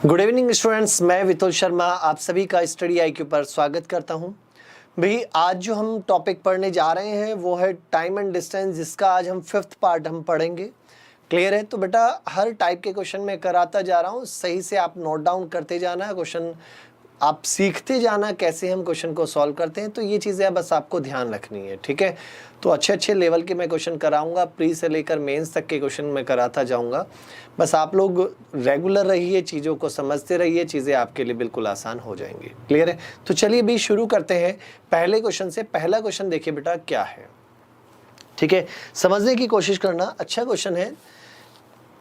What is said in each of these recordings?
Good evening students, मैं वितुल शर्मा आप सभी का स्टडी आईक्यू पर स्वागत करता हूं। भाई आज जो हम टॉपिक पढ़ने जा रहे हैं वो है टाइम एंड डिस्टेंस, जिसका आज हम 5th पार्ट हम पढ़ेंगे। क्लियर है? तो बेटा हर टाइप के क्वेश्चन मैं कराता जा रहा हूं, सही से आप नोट डाउन करते जाना, क्वेश्चन आप सीखते जाना कैसे हम क्वेश्चन को सॉल्व करते हैं। तो ये चीज़ें बस आपको ध्यान रखनी है, ठीक है। तो अच्छे लेवल के मैं क्वेश्चन कराऊंगा, प्री से लेकर मेंस तक के क्वेश्चन मैं कराता जाऊंगा। बस आप लोग रेगुलर रहिए, चीज़ों को समझते रहिए, चीज़ें आपके लिए बिल्कुल आसान हो जाएंगी। क्लियर है? तो चलिए भी शुरू करते हैं पहले क्वेश्चन से। पहला क्वेश्चन देखिए बेटा क्या है, ठीक है, समझने की कोशिश करना, अच्छा क्वेश्चन है,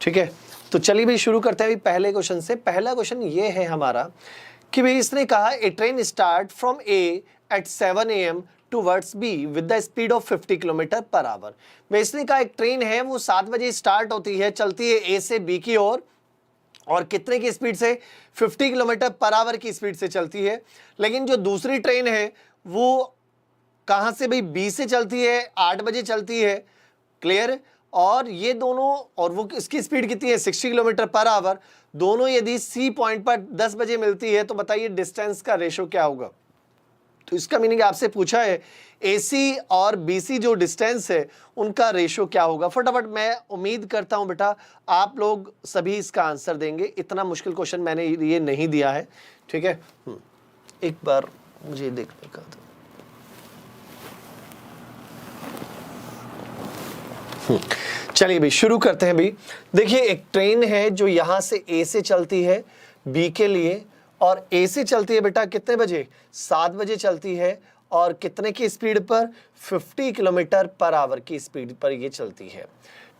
ठीक है। तो चलिए भी शुरू करते हैं पहले क्वेश्चन से। पहला क्वेश्चन ये है हमारा कि भाई इसने कहा A train start from A at 7 AM towards B with the speed of 50 kilometre per hour. भाई इसने कहा एक ट्रेन है वो 7 बजे स्टार्ट होती है, चलती है ए से बी की ओर, और कितने की स्पीड से? 50 किलोमीटर पर आवर की स्पीड से चलती है। लेकिन जो दूसरी ट्रेन है वो कहाँ से? भाई बी से चलती है, 8 बजे चलती है। क्लियर? और ये दोनों, और वो इसकी स्पीड कितनी है? 60 किलोमीटर पर आवर। दोनों यदि सी पॉइंट पर 10 बजे मिलती है तो बताइए डिस्टेंस का रेशो क्या होगा। तो इसका मीनिंग आपसे पूछा है एसी और बीसी जो डिस्टेंस है उनका रेशो क्या होगा। फटाफट मैं उम्मीद करता हूं बेटा आप लोग सभी इसका आंसर देंगे। इतना मुश्किल क्वेश्चन मैंने ये नहीं दिया है, ठीक है। एक बार मुझे देखने का था। चलिए भाई शुरू करते हैं। भाई देखिए एक ट्रेन है जो यहां से ए से चलती है बी के लिए, और ए से चलती है बेटा कितने बजे? 7 बजे चलती है, और कितने की स्पीड पर? 50 किलोमीटर पर आवर की स्पीड पर ये चलती है,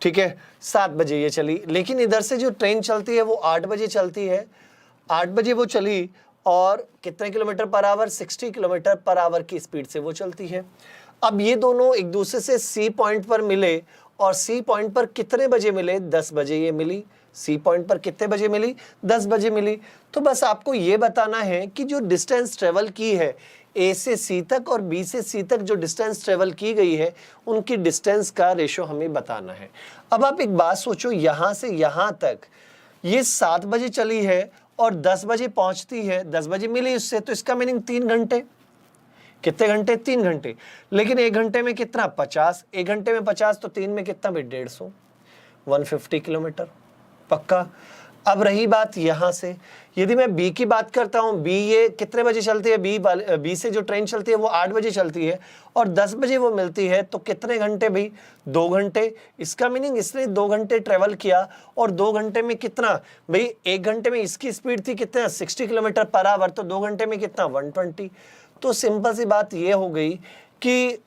ठीक है। 7 बजे ये चली, लेकिन इधर से जो ट्रेन चलती है वो 8 बजे चलती है। 8 बजे वो चली और कितने kilometre per our? 60 kilometre per our की स्पीड से वो चलती है। अब ये दोनों एक दूसरे से सी पॉइंट पर मिले, और सी पॉइंट पर कितने बजे मिले? 10 बजे ये मिली। सी पॉइंट पर कितने बजे मिली? 10 बजे मिली। तो बस आपको ये बताना है कि जो डिस्टेंस ट्रेवल की है ए से सी तक और बी से सी तक जो डिस्टेंस ट्रेवल की गई है उनकी डिस्टेंस का रेशो हमें बताना है। अब आप एक बात सोचो, यहां से यहां तक ये 7 बजे चली है और 10 बजे पहुंचती है, 10 बजे मिली उससे, तो इसका मीनिंग 3 घंटे। कितने घंटे? 3 घंटे। लेकिन 1 घंटे में कितना? 50। 1 घंटे में 50 तो 3 में कितना भाई? 150, 150 किलोमीटर पक्का। अब रही बात यहां से, यदि मैं बी की बात करता हूं, बी ये कितने बजे चलती है? बी से जो ट्रेन चलती है वो 8 बजे चलती है और 10 बजे वो मिलती है, तो कितने घंटे भाई? 2 घंटे। इसका मीनिंग इसने 2 घंटे ट्रेवल किया, और 2 घंटे में कितना भाई? 1 घंटे में इसकी स्पीड थी कितना? 60 किलोमीटर पर आवर, तो 2 घंटे में कितना? 120। तो सिंपल सी बात ये हो गई कि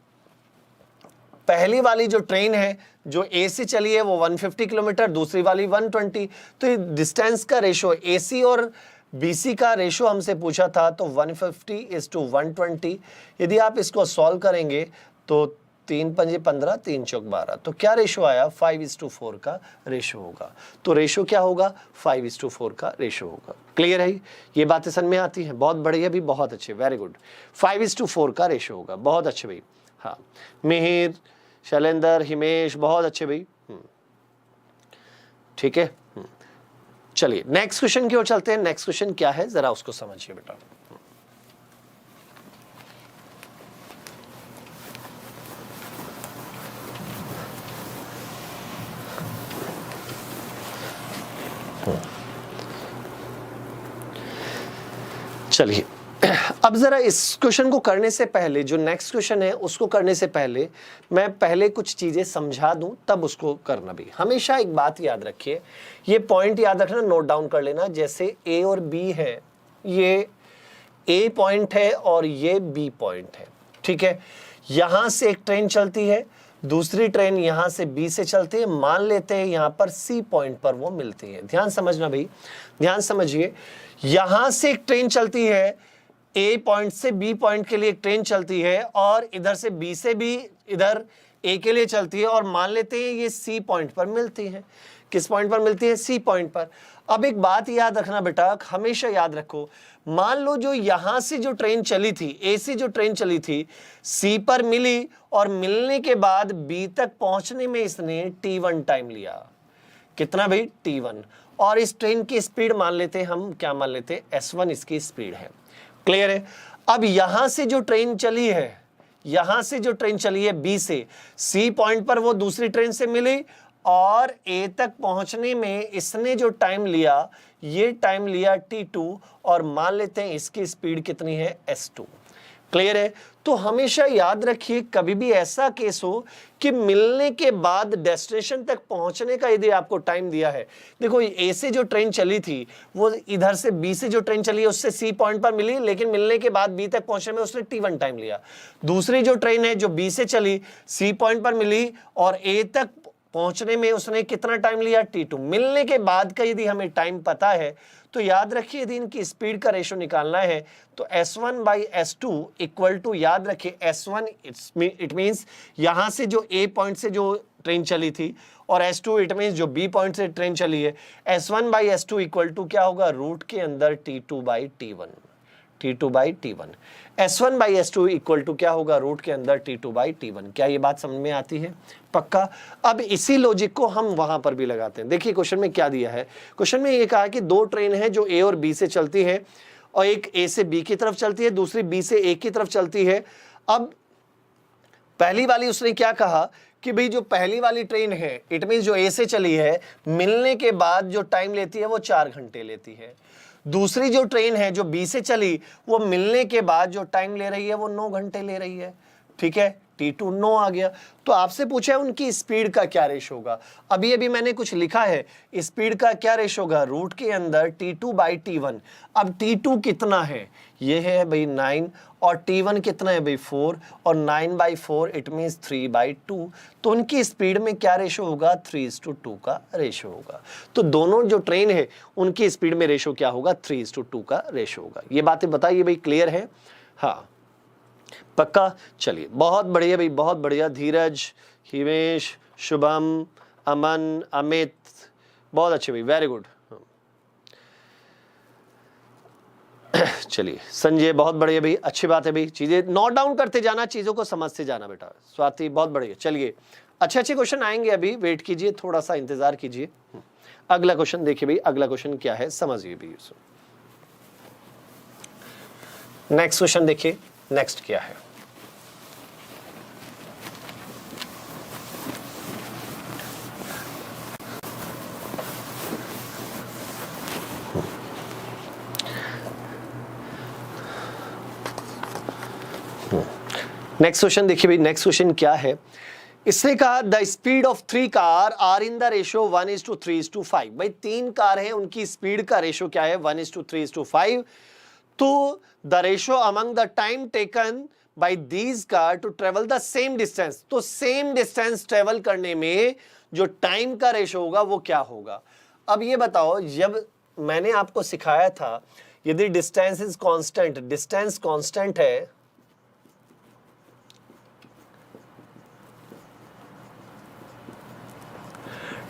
पहली वाली जो ट्रेन है जो ए से चली है वो 150 किलोमीटर, दूसरी वाली 120। तो डिस्टेंस का रेशो एसी और बीसी का रेशो हमसे पूछा था, तो 150:120। यदि आप इसको सॉल्व करेंगे तो 3 पंजे 15, 3 चौक 12, तो क्या रेशो आया? 5:4 का रेशो होगा। तो रेशो क्या होगा? 5:4 का रेशो होगा। क्लियर है? ये बातें समझ में आती हैं? बहुत बढ़िया भी, बहुत अच्छे, वेरी गुड। 5:4 का रेशो होगा। बहुत अच्छे भाई, हाँ। मिहिर, शैलेंद्र, हिमेश, बहुत अच्छे भाई, ठीक है। चलिए नेक्स्ट क्वेश्चन की ओर चलते हैं। नेक्स्ट क्वेश्चन क्या है जरा उसको समझिए बेटा। चलिए अब जरा इस क्वेश्चन को करने से पहले, जो नेक्स्ट क्वेश्चन है उसको करने से पहले मैं पहले कुछ चीजें समझा दूं, तब उसको करना भी। हमेशा एक बात याद रखिए, ये पॉइंट याद रखना, नोट डाउन कर लेना। जैसे ए और बी है, ये ए पॉइंट है और ये बी पॉइंट है, ठीक है। यहां से एक ट्रेन चलती है, दूसरी ट्रेन यहां से बी से चलती है। मान लेते हैं यहां पर सी पॉइंट पर वो मिलती है। ध्यान समझना भाई, ध्यान समझिए। यहां से एक ट्रेन चलती है, ए पॉइंट से बी पॉइंट के लिए एक ट्रेन चलती है, और इधर से बी से भी इधर ए के लिए चलती है, और मान लेते हैं ये सी पॉइंट पर मिलती है। किस पॉइंट पर मिलती है? सी पॉइंट पर। अब एक बात याद रखना बेटा, हमेशा याद रखो, मान लो जो यहां से जो ट्रेन चली थी, ए से जो ट्रेन चली थी, सी पर मिली, और मिलने के बाद बी तक पहुंचने में इसने T1 टाइम लिया। कितना भाई T1, और इस ट्रेन की स्पीड मान लेते हैं हम, क्या मान लेते हैं, S1 इसकी स्पीड है। क्लियर है। अब यहां से जो ट्रेन चली है, यहां से जो ट्रेन चली है बी से, सी पॉइंट पर वो दूसरी ट्रेन से मिली और ए तक पहुंचने में इसने जो टाइम लिया, ये टाइम लिया T2, और मान लेते हैं इसकी स्पीड कितनी है, S2। क्लियर है। तो हमेशा याद रखिए, कभी भी ऐसा केस हो कि मिलने के बाद डेस्टिनेशन तक पहुंचने का यदि आपको टाइम दिया है, देखो ए से जो ट्रेन चली थी वो इधर से बी से जो ट्रेन चली है उससे सी पॉइंट पर मिली, लेकिन मिलने के बाद बी तक पहुंचने में उसने T1 टाइम लिया। दूसरी जो ट्रेन है जो बी से चली, सी पॉइंट पर मिली और ए तक पहुंचने में उसने कितना टाइम लिया, T2। मिलने के बाद का यदि हमें टाइम पता है तो याद रखिए, यदि इनकी स्पीड का रेशो निकालना है तो S1 by S2 equal to, याद रखिए S1 इट मींस यहां से जो A पॉइंट से जो ट्रेन चली थी, और S2 इट मींस जो B पॉइंट से ट्रेन चली है। S1 by S2 equal to क्या होगा, रूट के अंदर T2 by T1, T2 by T1। S1 by S2 equal to क्या होगा, रूट के अंदर T2 बाई T1। क्या ये बात समझ में आती है? पक्का। अब इसी लॉजिक को हम वहां पर भी लगाते हैं। देखिए क्वेश्चन में क्या दिया है, क्वेश्चन में ये कहा कि दो ट्रेन है जो A और B से चलती है, और एक A से B की तरफ चलती है, दूसरी B से A की तरफ चलती है। अब पहली वाली उसने क्या कहा कि भाई जो पहली वाली ट्रेन है, इट मींस जो A से चली है, मिलने के बाद जो टाइम लेती है वो 4 घंटे लेती है। दूसरी जो ट्रेन है जो बी से चली, वो मिलने के बाद जो टाइम ले रही है वो 9 घंटे ले रही है। ठीक है, T2 9 आ गया। तो आपसे पूछा है उनकी स्पीड का क्या रेशो होगा। अभी अभी मैंने कुछ लिखा है, स्पीड का क्या रेशो होगा, रूट के अंदर T2 बाई T1। अब T2 कितना है, ये है भाई 9, और T1 कितना है भाई 4, और 9 बाई 4 इट मीन्स 3 बाई 2। तो उनकी स्पीड में क्या रेशो होगा, 3:2 का रेशो होगा। तो दोनों जो ट्रेन है उनकी स्पीड में रेशो क्या होगा, 3:2 का रेशो होगा। ये बातें बताइए भाई, क्लियर है? हाँ पक्का। चलिए बहुत बढ़िया भाई, बहुत बढ़िया। धीरज, हिमेश, शुभम, अमन, अमित, बहुत अच्छे भाई, वेरी गुड। चलिए संजय, बहुत बढ़िया भाई, अच्छी बात है भाई। चीजें नोट डाउन करते जाना, चीजों को समझते जाना बेटा। स्वाति, बहुत बढ़िया। चलिए अच्छे अच्छे क्वेश्चन आएंगे, अभी वेट कीजिए, थोड़ा सा इंतजार कीजिए। अगला क्वेश्चन देखिए भाई, अगला क्वेश्चन क्या है समझिए भाई। नेक्स्ट क्वेश्चन देखिए, नेक्स्ट क्या है। नेक्स्ट क्वेश्चन देखिए भाई, नेक्स्ट क्वेश्चन क्या है। इसने कहा the speed of 3 car are in the ratio 1:3:5। भाई 3 कार है, उनकी स्पीड का रेशो क्या है, 1:3:5। तो the ratio among the time taken by these car to travel the same distance. तो सेम डिस्टेंस ट्रेवल करने में जो टाइम का रेशो होगा वो क्या होगा। अब ये बताओ, जब मैंने आपको सिखाया था यदि distance is constant, distance constant है,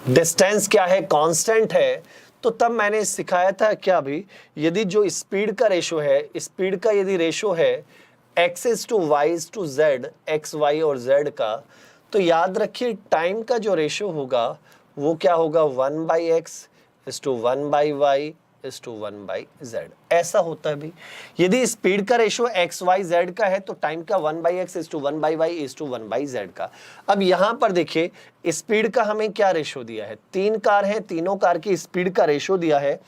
डिस्टेंस क्या है, कांस्टेंट है, तो तब मैंने सिखाया था क्या भी, यदि जो स्पीड का रेशो है, स्पीड का यदि रेशो है x:y:z, x, y और z का, तो याद रखिए टाइम का जो रेशो होगा वो क्या होगा, 1/x:1/y:1/z। ऐसा होता है भी। यदि स्पीड का रेशो x, y, z का है तो टाइम का 1/x:1/y:1/z का। अब यहां पर देखिए स्पीड का हमें क्या रेशो दिया है, 3 कार है, तीनों कार की स्पीड का रेशो दिया है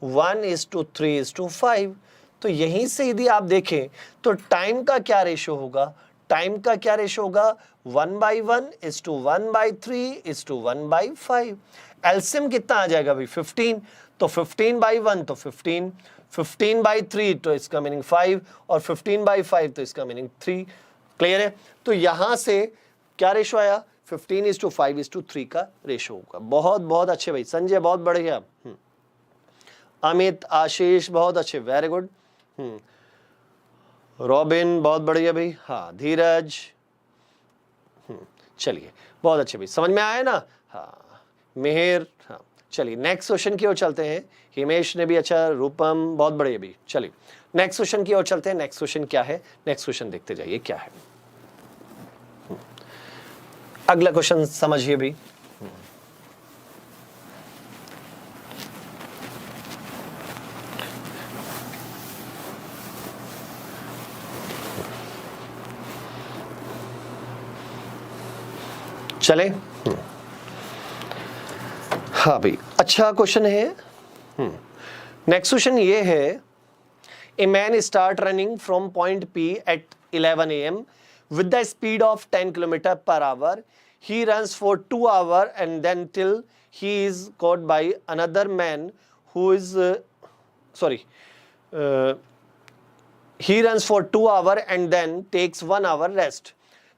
1:3:5। तो यहीं से यदि आप देखें तो टाइम का क्या रेशो होगा, टाइम का क्या रेशो होगा, 1/1:1/3:1/5। एलसीएम कितना आ जाएगा भाई, 15। तो 15/1 तो 15, 15/3 तो इसका मीनिंग 5, और 15/5 तो इसका मीनिंग 3। क्लियर है। तो यहां से क्या रेशो आया, 15:5:3 का रेशो होगा। बहुत बहुत अच्छे भाई। संजय बहुत बढ़िया, अमित, आशीष बहुत अच्छे, वेरी गुड। रॉबिन बहुत बढ़िया भाई, हाँ धीरज, चलिए बहुत अच्छे भाई, समझ में आया ना। हाँ मेहर, हाँ चलिए नेक्स्ट क्वेश्चन की ओर चलते हैं। हिमेश ने भी अच्छा, रूपम बहुत बढ़िया भी। चलिए नेक्स्ट क्वेश्चन की ओर चलते हैं। नेक्स्ट क्वेश्चन क्या है, नेक्स्ट क्वेश्चन देखते जाइए क्या है। अगला क्वेश्चन समझिए भी। चले। हाँ भाई, अच्छा क्वेश्चन है। नेक्स्ट क्वेश्चन ये है, a man start running from point P at 11 AM with the speed of 10 km per hour. He runs for 2 hours and then till he is caught by another man who is he runs for 2 hours and then takes 1 hour rest.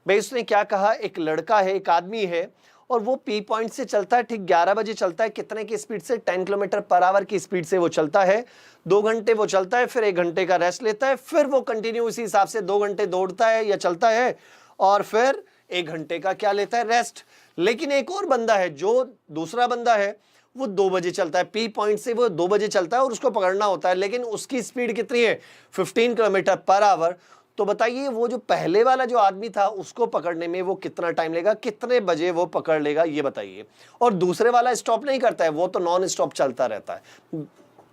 भाई उसने क्या कहा, एक लड़का है, एक आदमी है और वो P पॉइंट से चलता है, ठीक 11 बजे चलता है, कितने की स्पीड से, 10 किलोमीटर पर आवर की स्पीड से वो चलता है। 2 घंटे वो चलता है, फिर 1 घंटे का रेस्ट लेता है, फिर वो कंटिन्यू इसी हिसाब से 2 घंटे दौड़ता है या चलता है और फिर 1 घंटे का क्या लेता है, रेस्ट। लेकिन एक और बंदा है, जो दूसरा बंदा है वो 2 बजे चलता है, P पॉइंट से वो 2 बजे चलता है और उसको पकड़ना होता है, लेकिन उसकी स्पीड कितनी है, 15 किलोमीटर पर आवर। तो बताइए वो जो पहले वाला जो आदमी था उसको पकड़ने में वो कितना टाइम लेगा, कितने बजे वो पकड़ लेगा, ये बताइए। और दूसरे वाला स्टॉप नहीं करता है, वो तो नॉन स्टॉप चलता रहता है।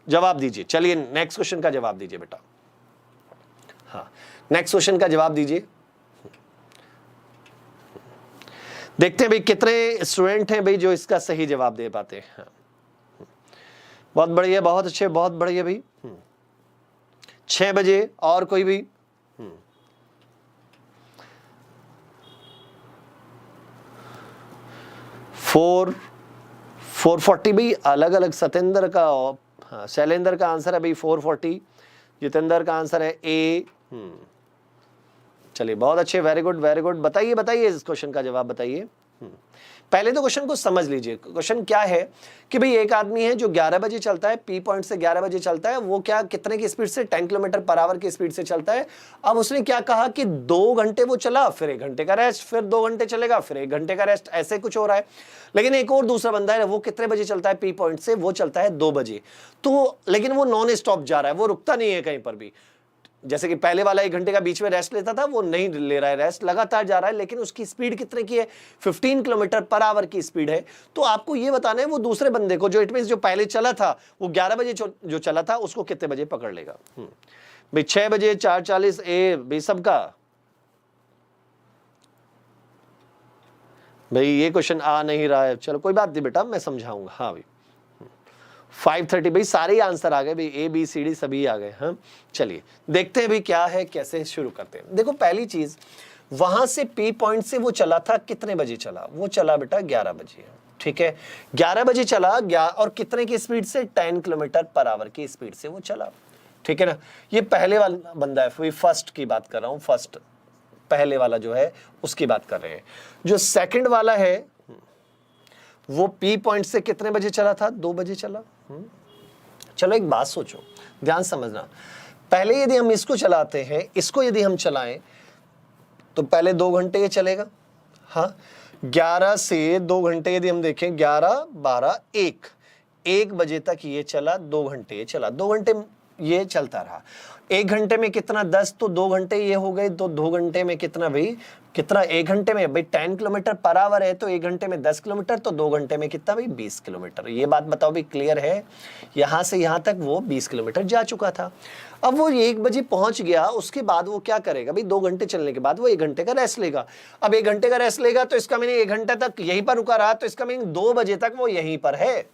जवाब दीजिए। चलिए नेक्स्ट क्वेश्चन का जवाब दीजिए बेटा। हाँ, नेक्स्ट क्वेश्चन का जवाब दीजिए। देखते हैं भाई कितने स्टूडेंट हैं भाई जो इसका सही जवाब दे पाते हैं। हाँ। बहुत बढ़िया, बहुत अच्छे, बहुत बढ़िया भाई। 6 बजे। और कोई भी? 440 भाई, अलग अलग। सतेंद्र का, हाँ, शैलेंद्र का आंसर है भाई 440। जितेंद्र का आंसर है ए। चलिए बहुत अच्छे, वेरी गुड वेरी गुड। बताइए बताइए इस क्वेश्चन का जवाब बताइए। पहले तो क्वेश्चन को समझ लीजिए। क्वेश्चन क्या है कि भाई एक आदमी है जो 11 बजे चलता है, P पॉइंट से 11 बजे चलता है, वो क्या कितने की स्पीड से, 10 किलोमीटर पर आवर की स्पीड से चलता है। अब उसने क्या कहा कि 2 घंटे वो चला, फिर 1 घंटे का रेस्ट, फिर 2 घंटे चलेगा, फिर 1 घंटे का रेस्ट, ऐसे कुछ हो रहा है। लेकिन एक और दूसरा बंदा है, वो कितने बजे चलता है P पॉइंट से, वो चलता है 2 बजे। तो लेकिन वो नॉन स्टॉप जा रहा है, वो रुकता नहीं है कहीं पर भी। जैसे कि पहले वाला 1 घंटे का बीच में रेस्ट लेता था, वो नहीं ले रहा है रेस्ट, लगातार जा रहा है। लेकिन उसकी स्पीड कितने की है, 15 किलोमीटर पर आवर की स्पीड है। तो आपको ये बताना है वो दूसरे बंदे को, जो इट मींस जो पहले चला था, वो 11 बजे जो चला था, उसको कितने बजे पकड़ लेगा। भाई 6 बजे, 4:40 ए भाई सबका। भाई ये क्वेश्चन आ नहीं रहा है, चलो कोई बात नहीं बेटा, मैं समझाऊंगा। हाँ भाई 5:30 भाई, सारे आंसर आ गए भाई, ABCD सभी आ गए। हाँ चलिए देखते हैं भाई क्या है, कैसे शुरू करते हैं। देखो पहली चीज, वहां से P पॉइंट से वो चला था, कितने बजे चला, वो चला बेटा 11 बजे। ठीक है, 11 बजे चला और कितने की स्पीड से, 10 किलोमीटर पर आवर की स्पीड से वो चला। ठीक है ना, ये पहले वाला बंदा है, फर्स्ट की बात कर रहा हूं, फर्स्ट पहले वाला जो है उसकी बात कर रहे हैं। जो सेकंड वाला है वो P पॉइंट से कितने बजे चला था, 2 बजे चला। चलो एक बात सोचो, ध्यान समझना। पहले यदि हम इसको चलाते हैं, इसको यदि हम चलाएं तो पहले 2 घंटे ये चलेगा। हाँ 11 से 2 घंटे यदि हम देखें, 11, 12, 1 बजे तक ये चला, 2 घंटे ये चला, 2 घंटे ये चलता रहा। 1 घंटे में कितना, 10, तो 2 घंटे ये हो गए, तो 2 घंटे में कितना भाई, कितना 1 घंटे में भाई 10 किलोमीटर पर आवर है, तो 1 घंटे में 10 किलोमीटर, तो 2 घंटे में कितना भाई 20 किलोमीटर। ये बात बताओ भाई, क्लियर है। यहां से यहां तक वो 20 किलोमीटर जा चुका था। अब वो 1 बजे पहुंच गया, उसके बाद वो क्या करेगा भाई, 2 घंटे चलने के बाद वो 1 घंटे का रेस्ट लेगा। अब 1 घंटे का रेस्ट लेगा तो इसका मीनिंग 1 घंटे तक यहीं पर रुका रहा, तो इसका मीनिंग 2 बजे तक वो यहीं पर है,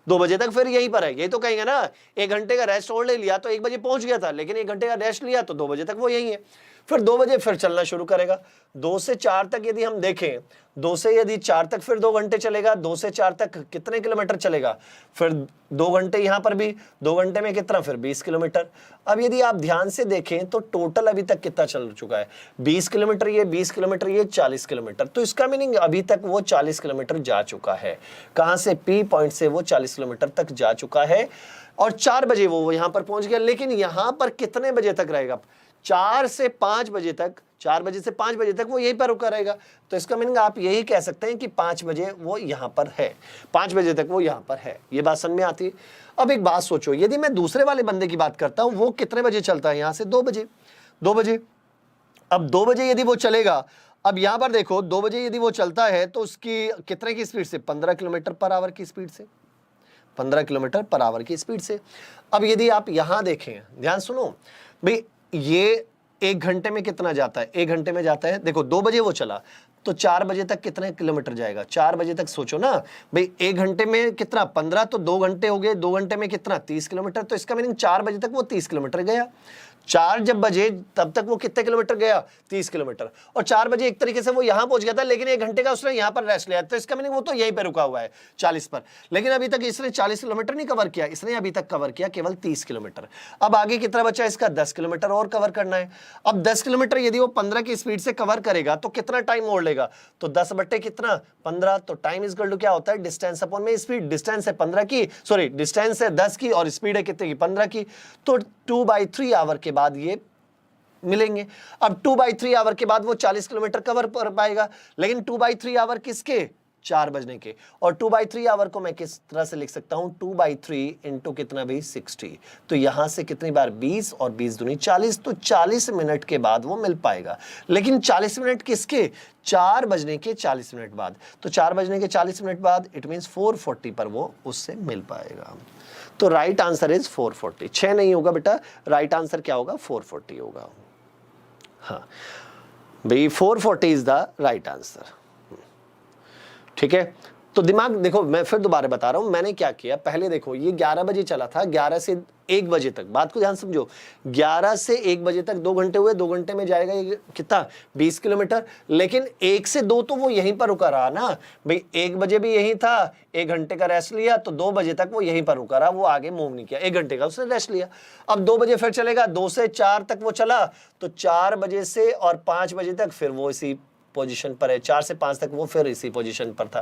2 बजे तक फिर यहीं पर है। यही तो कहेंगे ना, 1 घंटे का रेस्ट और ले लिया तो 1 बजे पहुंच गया था, लेकिन 1 घंटे का रेस्ट लिया तो 2 बजे तक वो यहीं है। फिर 2 बजे फिर चलना शुरू करेगा। 2 से 4 तक यदि हम देखें, 2 से यदि 4 तक फिर 2 घंटे चलेगा। 2 से 4 तक कितने किलोमीटर चलेगा, फिर 2 घंटे यहां पर भी, 2 घंटे में कितना, फिर 20 किलोमीटर। अब यदि आप ध्यान से देखें तो टोटल अभी तक कितना चल चुका है, 20 किलोमीटर ये, 20 किलोमीटर ये, 40 किलोमीटर। तो इसका मीनिंग अभी तक वो 40 किलोमीटर जा चुका है। कहां से, P पॉइंट से वो 40 किलोमीटर तक जा चुका है और 4 बजे वो यहां पर पहुंच गया। लेकिन यहां पर कितने बजे तक रहेगा, 4 से 5 बजे तक, 4 बजे से 5 बजे तक वो यहीं पर रुका रहेगा। तो इसका मीनिंग आप यही कह सकते हैं कि 5 बजे वो यहां पर है, 5 बजे तक वो यहां पर है। ये बात समझ में आती है। अब एक बात सोचो, यदि मैं दूसरे वाले बंदे की बात करता हूं, वो कितने बजे चलता है, यहां से 2 बजे, 2 बजे। अब 2 बजे यदि वो चलेगा, अब यहां पर देखो 2 बजे यदि वो चलता है तो उसकी कितने की स्पीड से, 15 किलोमीटर पर आवर की स्पीड से, 15 किलोमीटर पर आवर की स्पीड से। अब यदि आप यहां देखें, ध्यान सुनो भाई, ये 1 घंटे में कितना जाता है, 1 घंटे में जाता है, देखो 2 बजे वो चला, तो 4 बजे तक कितने किलोमीटर जाएगा? 4 बजे तक सोचो ना भाई, 1 घंटे में कितना 15, तो 2 घंटे हो गए, 2 घंटे में कितना 30 किलोमीटर। तो इसका मीनिंग 4 बजे तक वो 30 किलोमीटर गया। 4 जब बजे तब तक वो कितने किलोमीटर गया? 30 किलोमीटर। और 4 बजे एक तरीके से वो यहां पहुंच गया था, लेकिन 1 घंटे का उसने यहां पर रेस्ट लिया, तो इसका मीनिंग वो तो यहीं पे रुका हुआ है 40 पर। लेकिन अभी तक इसने 40 किलोमीटर नहीं कवर किया, इसने अभी तक कवर किया केवल 30 किलोमीटर। अब आगे कितना बचा? इसका 10 किलोमीटर और कवर करना है। अब 10 किलोमीटर यदि वो 15 की स्पीड से कवर करेगा तो कितना टाइम और लेगा? तो 10 बट्टे कितना 15, तो टाइम इज इक्वल टू क्या होता है? डिस्टेंस अपॉन में स्पीड। डिस्टेंस है 15 की, सॉरी डिस्टेंस है 10 की और स्पीड है कितने की? 15 की। तो 2/3 आवर के बाद ये मिलेंगे। अब 2/3 आवर के बाद वो 40 किलोमीटर कवर कर पाएगा, लेकिन 2/3 आवर किसके? 4 बजने के। और 2/3 आवर को मैं किस तरह से लिख सकता हूं? 2/3 इंटू कितना भी 60। तो यहां से कितनी बार? 20 और 20 दूनी 40, तो 40 मिनट के बाद वो मिल पाएगा। लेकिन 40 मिनट किसके? 4 बजने के 40 मिनट बाद। तो 4 बजने के 40 मिनट बाद इट मीन्स 4:40 पर वो उससे मिल पाएगा। तो राइट आंसर इज 4:40। 6 नहीं होगा बेटा, राइट आंसर क्या होगा? 4:40 होगा। हाँ भाई, 4:40 इज द राइट आंसर। ठीक है, तो दिमाग देखो, मैं फिर दोबारा बता रहा हूं मैंने क्या किया। पहले देखो, ये 11 बजे चला था, 11 से 1 बजे तक, बात को ध्यान समझो। 11 से 1 बजे तक 2 घंटे हुए, 2 घंटे में जाएगा ये कितना? 20 किलोमीटर। लेकिन 1 से 2 तो वो यहीं पर रुका रहा ना भाई। 1 बजे भी यहीं था, 1 घंटे का रेस्ट लिया, तो 2 बजे तक वो यहीं पर रुका रहा, वो आगे मूव नहीं किया। 1 घंटे का उसने रेस्ट लिया। अब 2 बजे फिर चलेगा, 2 से 4 तक वो चला, तो 4 बजे से और 5 बजे तक फिर वो इसी पोजीशन पर है। 4 से 5 तक वो फिर इसी पोजीशन पर था।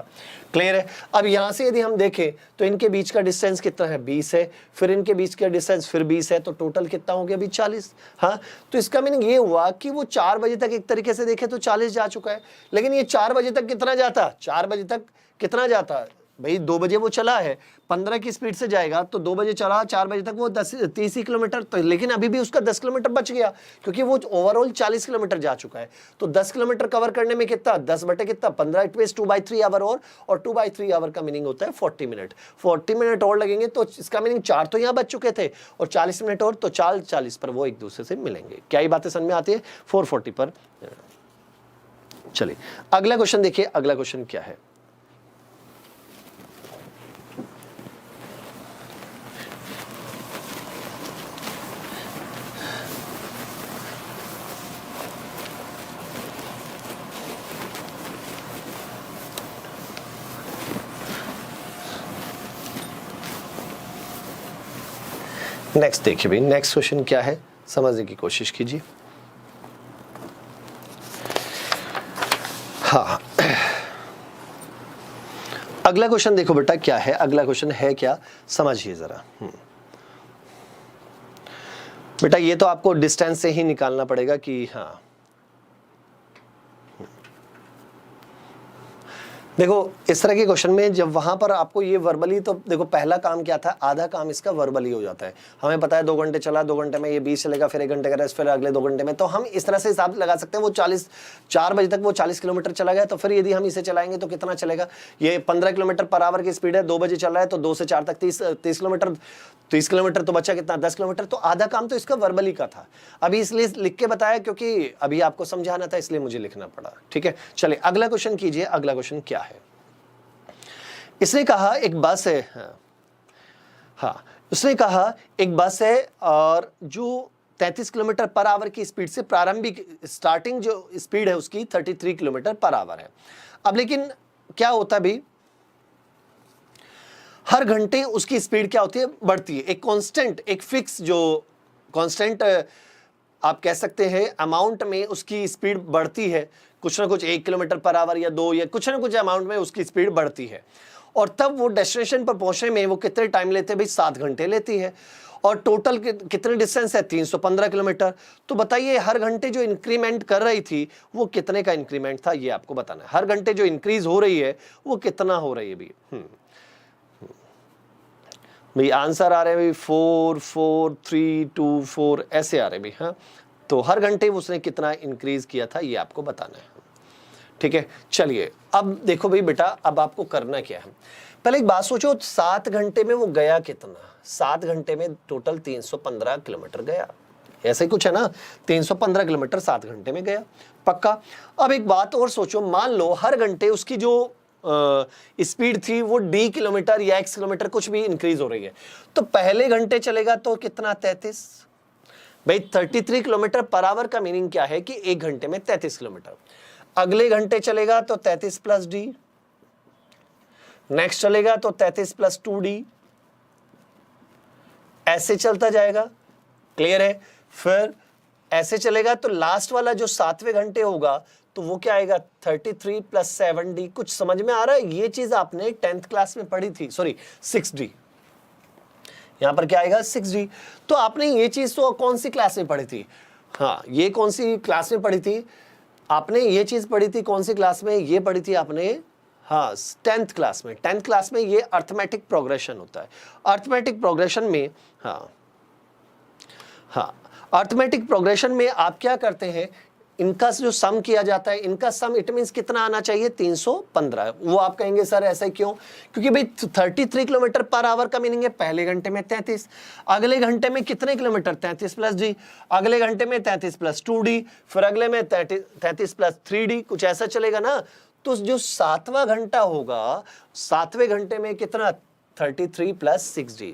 क्लियर है? अब यहां से यदि हम देखें तो इनके बीच का डिस्टेंस कितना है? 20 है। फिर इनके बीच का डिस्टेंस फिर 20 है, तो टोटल कितना हो गया अभी? 40। हाँ, तो इसका मीनिंग ये हुआ कि वो 4 बजे तक एक तरीके से देखे तो 40 जा चुका है। लेकिन ये 4 बजे तक कितना जाता? 4 बजे तक कितना जाता भाई? 2 बजे वो चला है, 15 की स्पीड से जाएगा, तो 2 बजे चला, 4 बजे तक वो 30 ही किलोमीटर। तो लेकिन अभी भी उसका 10 किलोमीटर बच गया, क्योंकि वो ओवरऑल 40 किलोमीटर जा चुका है। तो 10 किलोमीटर कवर करने में कितना? 10 बटे कितना? 15। इट मींस 2/3 आवर और 2/3 आवर का मीनिंग होता है 40 मिनट। 40 मिनट और लगेंगे, तो इसका मीनिंग 4 तो यहाँ बच चुके थे, और 40 मिनट और, तो 40 पर वो एक दूसरे से मिलेंगे। क्या ये बातें समझ में आती है? 4:40 पर। चलिए अगला क्वेश्चन देखिए। अगला क्वेश्चन क्या है? नेक्स्ट देखिए भाई, नेक्स्ट क्वेश्चन क्या है समझने की कोशिश कीजिए। हाँ, अगला क्वेश्चन देखो बेटा क्या है। अगला क्वेश्चन है क्या, समझिए जरा। बेटा ये तो आपको डिस्टेंस से ही निकालना पड़ेगा कि हाँ, देखो इस तरह के क्वेश्चन में जब वहां पर आपको ये वर्बली, तो देखो पहला काम क्या था? आधा काम इसका वर्बली हो जाता है। हमें पता है 2 घंटे चला, 2 घंटे में ये 20 चलेगा, फिर 1 घंटे का रेस्ट, फिर अगले 2 घंटे में। तो हम इस तरह से हिसाब लगा सकते हैं। वो 4 बजे तक वो 40 किलोमीटर चला गया, तो फिर यदि हम इसे चलाएंगे तो कितना चलेगा? ये 15 किलोमीटर पर आवर की स्पीड है, 2 बजे चल रहा है, तो 2 से 4 तक 30 किलोमीटर। 30 किलोमीटर तो बचा कितना? 10 किलोमीटर। तो आधा काम तो इसका वर्बली का था। अभी इसलिए लिख के बताया क्योंकि अभी आपको समझाना था, इसलिए मुझे लिखना पड़ा। ठीक है, चलिए अगला क्वेश्चन कीजिए। अगला क्वेश्चन क्या है? इसने कहा एक बस है। हाँ, उसने कहा एक बस है और जो 33 किलोमीटर पर आवर की स्पीड से, प्रारंभिक स्टार्टिंग जो स्पीड है उसकी 33 किलोमीटर पर आवर है। अब लेकिन क्या होता है भाई, हर घंटे उसकी स्पीड क्या होती है? बढ़ती है। एक कांस्टेंट, एक फिक्स जो कांस्टेंट आप कह सकते हैं अमाउंट में उसकी स्पीड बढ़ती है। कुछ ना कुछ 1 किलोमीटर पर आवर या 2 या कुछ ना कुछ अमाउंट में उसकी स्पीड बढ़ती है। और तब वो डेस्टिनेशन पर पहुंचने में वो कितने टाइम लेते हैं भाई? 7 घंटे लेती है। और टोटल कितने डिस्टेंस है? 315 किलोमीटर। तो बताइए हर घंटे जो इंक्रीमेंट कर रही थी वो कितने का इंक्रीमेंट था, ये आपको बताना है। हर घंटे जो इंक्रीज हो रही है वो कितना हो रही है भाई? आंसर आ रहे हैं भाई 4 4 3 2 4 ऐसे आ रहे भाई। हाँ, तो हर घंटे उसने कितना इंक्रीज किया था ये आपको बताना है। ठीक है, चलिए अब देखो भाई बेटा, अब आपको करना क्या है? पहले एक बात सोचो, 7 घंटे में वो गया कितना? 7 घंटे में टोटल 315 किलोमीटर गया। ऐसा ही कुछ है ना, 315 किलोमीटर 7 घंटे में गया, पक्का। अब एक बात और सोचो, मान लो हर घंटे उसकी जो स्पीड थी वो d किलोमीटर या x किलोमीटर कुछ भी इंक्रीज हो रही है, तो पहले घंटे चलेगा तो कितना, 33। भाई 33 किलोमीटर पर आवर का मीनिंग क्या है कि एक घंटे में 33 किलोमीटर। अगले घंटे चलेगा तो 33 प्लस डी, नेक्स्ट चलेगा तो 33 प्लस 2d, ऐसे चलता जाएगा, क्लियर है। फिर ऐसे चलेगा तो लास्ट वाला जो 7वें घंटे होगा तो वो क्या आएगा, 33 प्लस 7d। कुछ समझ में आ रहा है? ये चीज आपने 10th क्लास में पढ़ी थी, सॉरी 6d, यहां पर क्या आएगा 6d। तो आपने ये चीज तो कौन सी क्लास में पढ़ी थी? हाँ, ये कौन सी क्लास में पढ़ी थी आपने? ये चीज पढ़ी थी कौन सी क्लास में? ये पढ़ी थी आपने, हाँ 10th क्लास में। 10th क्लास में ये अर्थमेटिक प्रोग्रेशन होता है। अर्थमेटिक प्रोग्रेशन में, हाँ अर्थमेटिक प्रोग्रेशन में आप क्या करते हैं, इनका जो सम किया जाता है, इनका सम इट मींस कितना आना चाहिए, 315। वो आप कहेंगे सर ऐसा क्यों? क्योंकि भाई 33 किलोमीटर पर आवर का मीनिंग है पहले घंटे में 33, अगले घंटे में कितने किलोमीटर, 33 प्लस डी, अगले घंटे में 33 प्लस 2d, फिर अगले में 33 प्लस 3d, कुछ ऐसा चलेगा ना। तो जो 7वां घंटा होगा, 7वें घंटे में कितना, 33 प्लस 6d,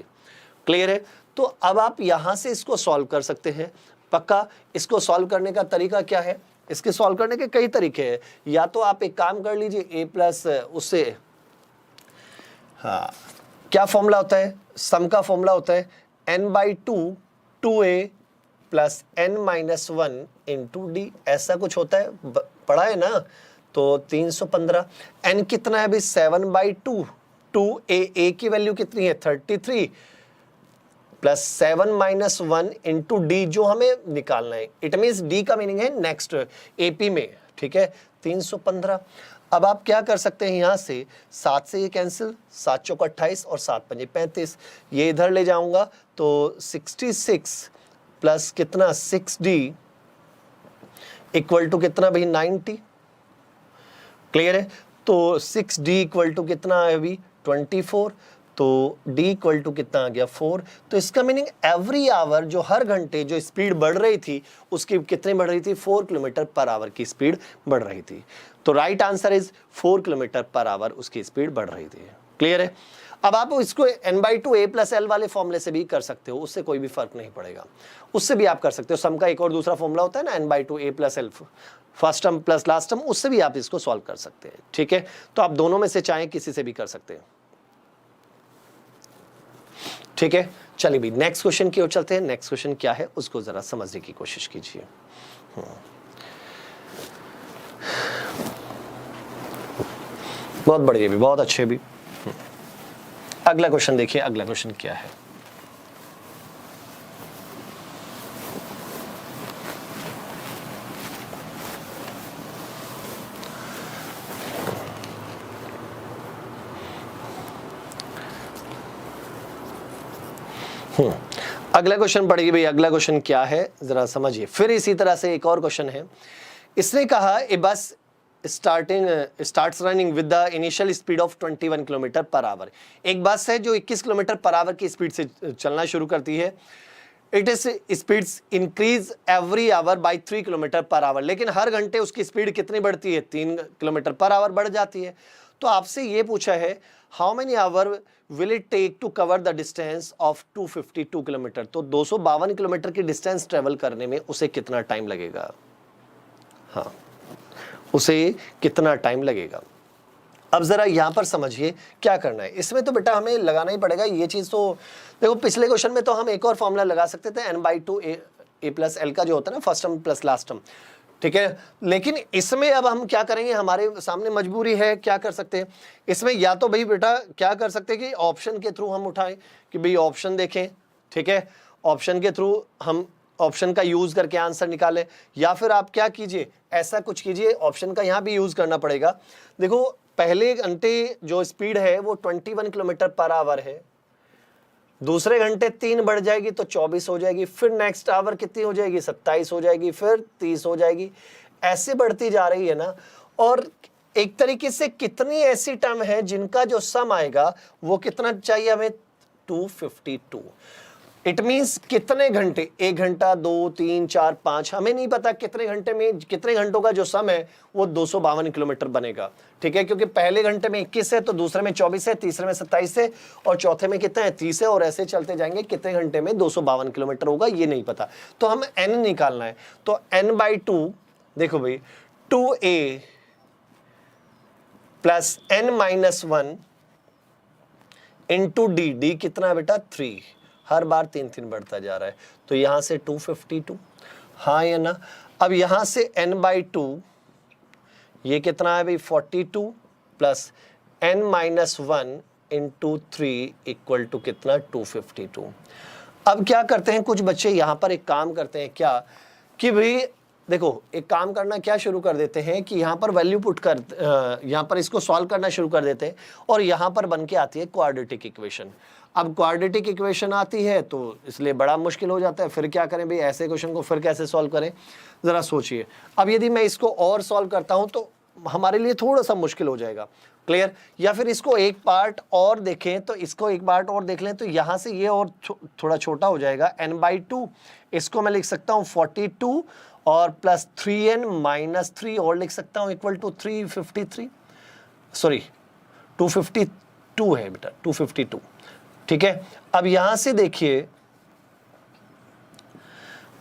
क्लियर है। तो अब आप यहां से इसको सॉल्व कर सकते हैं, पक्का। इसको सॉल्व करने का तरीका क्या है? इसके सॉल्व करने के कई तरीके हैं। या तो आप एक काम कर लीजिए, a प्लस उससे, हाँ क्या फॉर्मूला होता है, सम का फॉर्मूला होता है n/2 2a plus n-1 into D, ऐसा कुछ होता है, पढ़ा है ना। तो 315, n कितना है अभी, 7/2, 2a की वैल्यू कितनी है 33 प्लस 7-1 इंटू डी जो हमें निकालना है। इट मीन्स डी का मीनिंग है नेक्स्ट एपी में, ठीक है 315। अब आप क्या कर सकते हैं, यहां से 7 से ये कैंसिल, 7 चौक 28 और 7 पंजे 35, ये इधर ले जाऊंगा तो 66 प्लस कितना 6d इक्वल टू कितना भाई 90, क्लियर है। तो 6d इक्वल टू कितना है अभी 24, तो d इक्वल टू कितना आ गया 4। तो इसका मीनिंग एवरी आवर जो हर घंटे जो स्पीड बढ़ रही थी उसकी कितनी बढ़ रही थी, 4 किलोमीटर पर आवर की स्पीड बढ़ रही थी। तो right answer is 4 kilometre per our उसकी स्पीड बढ़ रही थी, क्लियर है। अब आप इसको n/2 a प्लस एल वाले फॉर्मूले से भी कर सकते हो, उससे कोई भी फर्क नहीं पड़ेगा, उससे भी आप कर सकते हो। सम का एक और दूसरा फॉर्मूला होता है ना n/2 a plus L, first term plus last term, उससे भी आप इसको सॉल्व कर सकते हैं, ठीक है। तो आप दोनों में से चाहें किसी से भी कर सकते हैं, ठीक है। चलिए भी नेक्स्ट क्वेश्चन की ओर चलते हैं। नेक्स्ट क्वेश्चन क्या है उसको जरा समझने की कोशिश कीजिए। बहुत बढ़िया भी, बहुत अच्छे भी। अगला क्वेश्चन देखिए, अगला क्वेश्चन क्या है। अगला क्वेश्चन पढ़िए भाई, अगला क्वेश्चन क्या है जरा समझिए। फिर इसी तरह से एक और क्वेश्चन है। इसने कहा ए बस starts running with the initial speed of 21 kilometre per our. एक बस है जो 21 किलोमीटर पर आवर की स्पीड से चलना शुरू करती है। It is speeds increase every hour by 3 kilometre per hour, लेकिन हर घंटे उसकी स्पीड कितनी बढ़ती है, 3 किलोमीटर पर आवर बढ़ जाती है। तो आपसे ये पूछा है how many hour will it take to cover the distance of 252 kilometre. तो 252 किलोमीटर की डिस्टेंस ट्रेवल करने में उसे कितना टाइम लगेगा, हाँ उसे कितना टाइम लगेगा। अब जरा यहां पर समझिए क्या करना है। इसमें तो बेटा हमें लगाना ही पड़ेगा ये चीज। तो देखो पिछले क्वेश्चन में तो हम एक और फॉर्मूला लगा सकते थे n/2 a प्लस एल का जो होता है ना, first term plus last term, ठीक है। लेकिन इसमें अब हम क्या करेंगे, हमारे सामने मजबूरी है, क्या कर सकते हैं इसमें, या तो भाई बेटा क्या कर सकते हैं कि ऑप्शन के थ्रू हम उठाएं कि भाई ऑप्शन देखें, ठीक है, ऑप्शन के थ्रू हम ऑप्शन का यूज करके आंसर निकालें, या फिर आप क्या कीजिए, ऐसा कुछ कीजिए, ऑप्शन का यहाँ भी यूज करना पड़ेगा। देखो पहले घंटे जो स्पीड है वो 21 किलोमीटर पर आवर है, दूसरे घंटे 3 बढ़ जाएगी तो 24 हो जाएगी, फिर नेक्स्ट आवर कितनी हो जाएगी 27 हो जाएगी, फिर 30 हो जाएगी, ऐसे बढ़ती जा रही है ना। और एक तरीके से कितनी ऐसी टर्म है जिनका जो सम आएगा वो कितना चाहिए हमें 252। इट मींस कितने घंटे, 1 घंटा, 2, 3, 4, 5, हमें नहीं पता कितने घंटे में, कितने घंटों का जो सम है वो 252 किलोमीटर बनेगा। ठीक है, क्योंकि पहले घंटे में 21 है, तो दूसरे में 24 है, तीसरे में 27 है, और चौथे में कितना है, 30 है, और ऐसे चलते जाएंगे। कितने घंटे में 252 किलोमीटर होगा ये नहीं पता, तो हम n निकालना है। तो n/2, देखो भाई, 2a plus n-1 into D कितना है बेटा, 3, हर बार 3 बढ़ता जा रहा है, तो यहां से 252, हाँ या ना। अब यहां से n/2 ये कितना है भाई, 42 plus n-1 into 3 equal to कितना, 252। अब क्या करते हैं कुछ बच्चे, यहां पर एक काम करते हैं क्या कि भाई देखो, एक काम करना क्या शुरू कर देते हैं कि यहाँ पर वैल्यू पुट कर, यहाँ पर इसको सॉल्व करना शुरू कर देते हैं, और यहाँ पर बन के आती है क्वाड्रेटिक इक्वेशन। अब क्वाड्रेटिक इक्वेशन आती है तो इसलिए बड़ा मुश्किल हो जाता है, फिर क्या करें भाई, ऐसे क्वेश्चन को फिर कैसे सॉल्व करें, ज़रा सोचिए। अब यदि मैं इसको और सॉल्व करता हूँ तो हमारे लिए थोड़ा सा मुश्किल हो जाएगा, क्लियर। या फिर इसको एक पार्ट और देखें, तो इसको एक पार्ट और देख लें, तो यहाँ से ये और थोड़ा छोटा हो जाएगा, n/2, इसको मैं लिख सकता हूँ 42 और प्लस 3n-3 और लिख सकता हूँ इक्वल टू 353, सॉरी 252 है बेटा, 252। ठीक है, अब यहां से देखिए,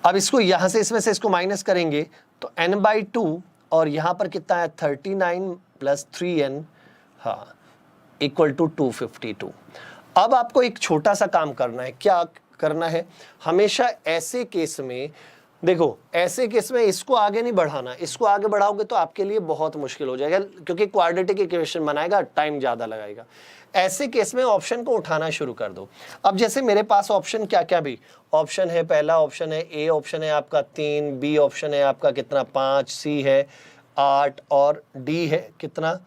अब इसको यहां से, इसमें से इसको माइनस करेंगे तो n/2 और यहां पर कितना है, 39 प्लस 3n, हाँ, इक्वल टू 252। अब आपको एक छोटा सा काम करना है, क्या करना है, हमेशा ऐसे केस में देखो, ऐसे केस में इसको आगे नहीं बढ़ाना, इसको आगे बढ़ाओगे तो आपके लिए बहुत मुश्किल हो जाएगा, क्योंकि क्वाड्रेटिक इक्वेशन बनाएगा, टाइम ज्यादा लगाएगा। ऐसे केस में ऑप्शन को उठाना शुरू कर दो। अब जैसे मेरे पास ऑप्शन क्या क्या भी ऑप्शन है, पहला ऑप्शन है ए, ऑप्शन है आपका 3, बी ऑप्शन है आपका कितना 5, सी है 8 और डी है कितना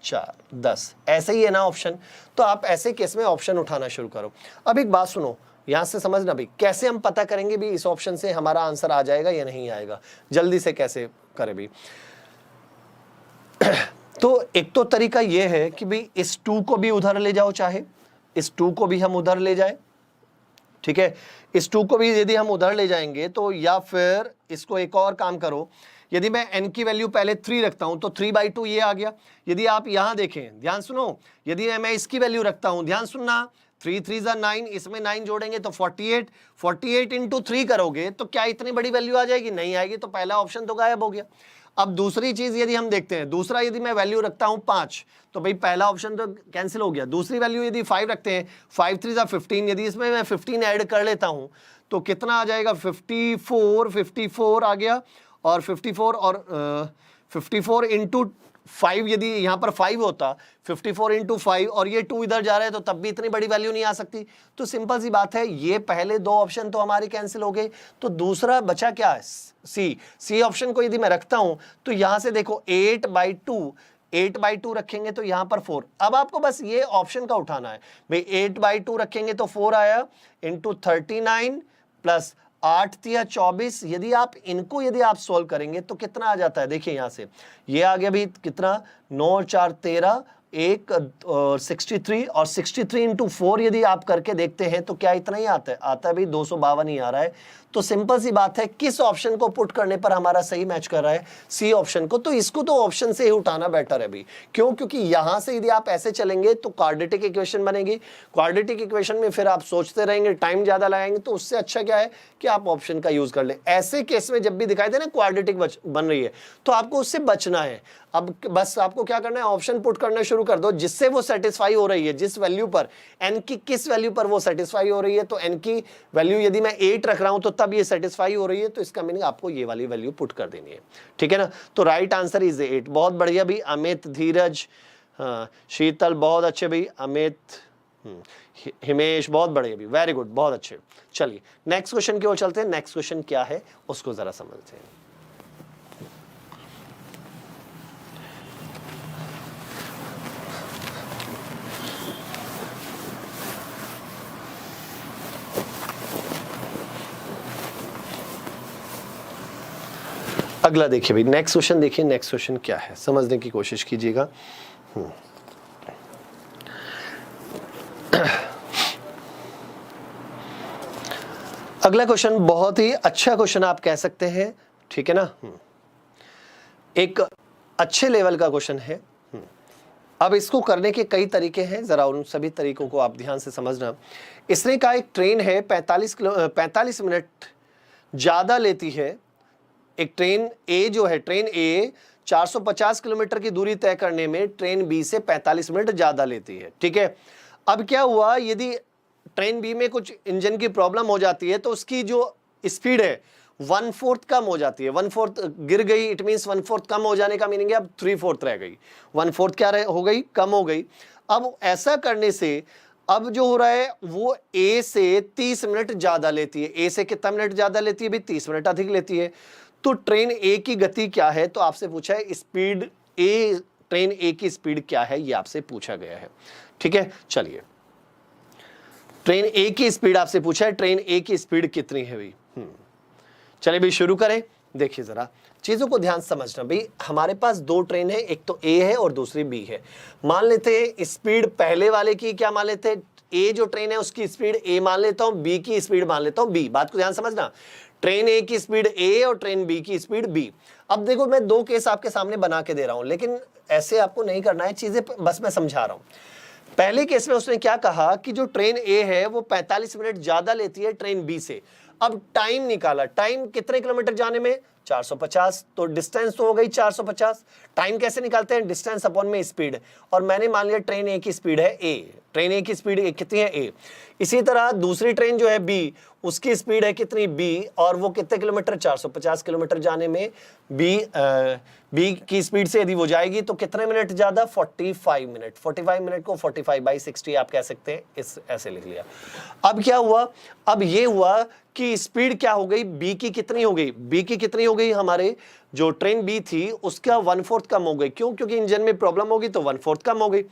4, 10, ऐसे ही है ना ऑप्शन। तो आप ऐसे केस में ऑप्शन उठाना शुरू करो। अब एक बात सुनो, यहां से समझना भाई, कैसे हम पता करेंगे भी इस ऑप्शन से हमारा आंसर आ जाएगा या नहीं आएगा, जल्दी से कैसे करें भी। तो एक तो तरीका यह है कि भाई इस 2 को भी उधर ले जाओ, चाहे इस 2 को भी हम उधर ले जाए, ठीक है, इस 2 को भी यदि हम उधर ले जाएंगे तो, या फिर इसको एक और काम करो, यदि मैं n की वैल्यू पहले 3 रखता हूं तो 3/2 ये आ गया। यदि आप यहां देखें, ध्यान सुनो, यदि मैं इसकी वैल्यू रखता हूं, ध्यान सुनना, 3 3 9, इसमें 9 जोड़ेंगे तो 48 इंटू 3 करोगे तो क्या इतनी बड़ी वैल्यू आ जाएगी, नहीं आएगी, तो पहला ऑप्शन तो गायब हो गया। अब दूसरी चीज यदि हम देखते हैं, दूसरा यदि मैं वैल्यू रखता हूं 5 तो भाई पहला ऑप्शन तो कैंसिल हो गया। दूसरी वैल्यू यदि 5 रखते हैं, 5 3 15, यदि इसमें मैं 15 ऐड कर लेता हूं तो कितना आ जाएगा, 54 आ गया, और 54 और 54 इंटू 5, यदि यहाँ पर 5 होता, 54 इंटू 5 और ये 2 इधर जा रहे हैं तो तब भी इतनी बड़ी वैल्यू नहीं आ सकती। तो सिंपल सी बात है, ये पहले 2 ऑप्शन तो हमारे कैंसिल हो गए, तो दूसरा बचा क्या है, सी ऑप्शन को यदि मैं रखता हूं तो यहां से देखो 8/2 रखेंगे तो यहां पर 4। अब आपको बस ये ऑप्शन का उठाना है भाई, 8/2 रखेंगे तो 4 आया, इंटू 39 प्लस 8 3 24, यदि आप इनको यदि आप सोल्व करेंगे तो कितना आ जाता है, देखिए यहां से ये आ गया भी कितना, 9 4 13, 63, और 63 इंटू 4 यदि आप करके देखते हैं तो क्या इतना ही आता है भाई 252 ही आ रहा है। तो सिंपल सी बात है, किस ऑप्शन को पुट करने पर हमारा सही मैच कर रहा है, सी ऑप्शन को। तो इसको तो ऑप्शन से ही उठाना बेटर है भी, क्यों, क्योंकि यहां से यदि आप ऐसे चलेंगे तो क्वाड्रेटिक इक्वेशन बनेगी, क्वाड्रेटिक इक्वेशन में फिर आप सोचते रहेंगे, टाइम ज्यादा लगाएंगे, तो उससे अच्छा क्या है कि आप ऑप्शन का यूज कर ले। ऐसे केस में जब भी दिखाई दे ना क्वाड्रेटिक बन रही है तो आपको उससे बचना है। अब बस आपको क्या करना है, ऑप्शन पुट करना शुरू कर दो जिससे वो सेटिस्फाई हो रही है, जिस वैल्यू पर, n की किस वैल्यू पर वो सेटिस्फाई हो रही है। तो n की वैल्यू यदि मैं 8 रख रहा हूं तो तब ये सेटिस्फाई हो रही है, तो इसका मीनिंग आपको ये वाली वैल्यू पुट कर देनी है, ठीक है ना। तो राइट आंसर इज 8। बहुत बढ़िया भी अमित, धीरज, शीतल बहुत अच्छे भी, अमित, हिमेश बहुत बढ़िया भी, वेरी गुड, बहुत अच्छे। चलिए नेक्स्ट क्वेश्चन की ओर चलते हैं। नेक्स्ट क्वेश्चन क्या है उसको जरा समझते हैं। अगला देखिए भाई, नेक्स्ट क्वेश्चन देखिए, नेक्स्ट क्वेश्चन क्या है समझने की कोशिश कीजिएगा। अगला क्वेश्चन बहुत ही अच्छा क्वेश्चन आप कह सकते हैं, ठीक है ना। एक अच्छे लेवल का क्वेश्चन है। अब इसको करने के कई तरीके हैं, जरा उन सभी तरीकों को आप ध्यान से समझना। इसने कहा एक ट्रेन है 45 मिनट ज्यादा लेती है। एक ट्रेन ए जो है, ट्रेन ए 450 किलोमीटर की दूरी तय करने में ट्रेन बी से 45 मिनट ज्यादा लेती है, ठीक है। अब क्या हुआ, यदि ट्रेन बी में कुछ इंजन की प्रॉब्लम हो जाती है तो उसकी जो स्पीड है 1/4 कम हो जाती है। 1/4 गिर गई, इट मींस 1/4 कम हो जाने का मीनिंग है अब 3/4 रह गई। 1/4 क्या हो गई, कम हो गई। अब ऐसा करने से अब जो हो रहा है वो ए से 30 मिनट ज्यादा लेती है। ए से कितना मिनट ज्यादा लेती है भाई, 30 मिनट अधिक लेती है। तो ट्रेन ए की गति क्या है, तो आपसे पूछा है स्पीड ए, ट्रेन ए की स्पीड क्या है, ये आपसे पूछा गया है, ठीक है। चलिए, ट्रेन ए की स्पीड आपसे पूछा है, ट्रेन ए की स्पीड कितनी है भाई। चलिए भाई शुरू करें। देखिए जरा चीजों को ध्यान समझना भाई, हमारे पास दो ट्रेन है, एक तो ए है और दूसरी बी है। मान लेते हैं स्पीड पहले वाले की क्या मान लेते हैं, ए जो ट्रेन है उसकी स्पीड ए मान लेता हूं, बी की स्पीड मान लेता हूं बी। बात को ध्यान समझना, ट्रेन ए की स्पीड ए और ट्रेन बी की स्पीड बी। अब देखो मैं दो केस आपके सामने बना के दे रहा हूं, लेकिन ऐसे आपको नहीं करना है, चीजें बस मैं समझा रहा हूं। पहले केस में उसने क्या कहा कि जो ट्रेन ए है वो 45 मिनट ज्यादा लेती है ट्रेन बी से। अब टाइम निकाला, टाइम कितने किलोमीटर जाने में, 450, तो डिस्टेंस तो हो गई 450। टाइम कैसे निकालते हैं, डिस्टेंस अपॉन में स्पीड। और मैंने मान लिया ट्रेन ए की स्पीड है ए, ट्रेन ए की स्पीड कितनी है ए। इसी तरह दूसरी ट्रेन जो है बी, उसकी स्पीड है कितनी बी, और वो कितने किलोमीटर, 450 किलोमीटर जाने में बी की स्पीड से यदि वो जाएगी तो कितने मिनट ज्यादा, 45 मिनट। 45 मिनट को 45/60 आप कह सकते हैं, इस ऐसे लिख लिया। अब क्या हुआ, अब ये हुआ कि स्पीड क्या हो गई, बी की कितनी हो गई, बी की कितनी हो गई, हमारे जो ट्रेन बी थी उसका 1/4 कम हो गई। क्यों, क्योंकि इंजन में प्रॉब्लम होगी तो 1/4 कम हो गई।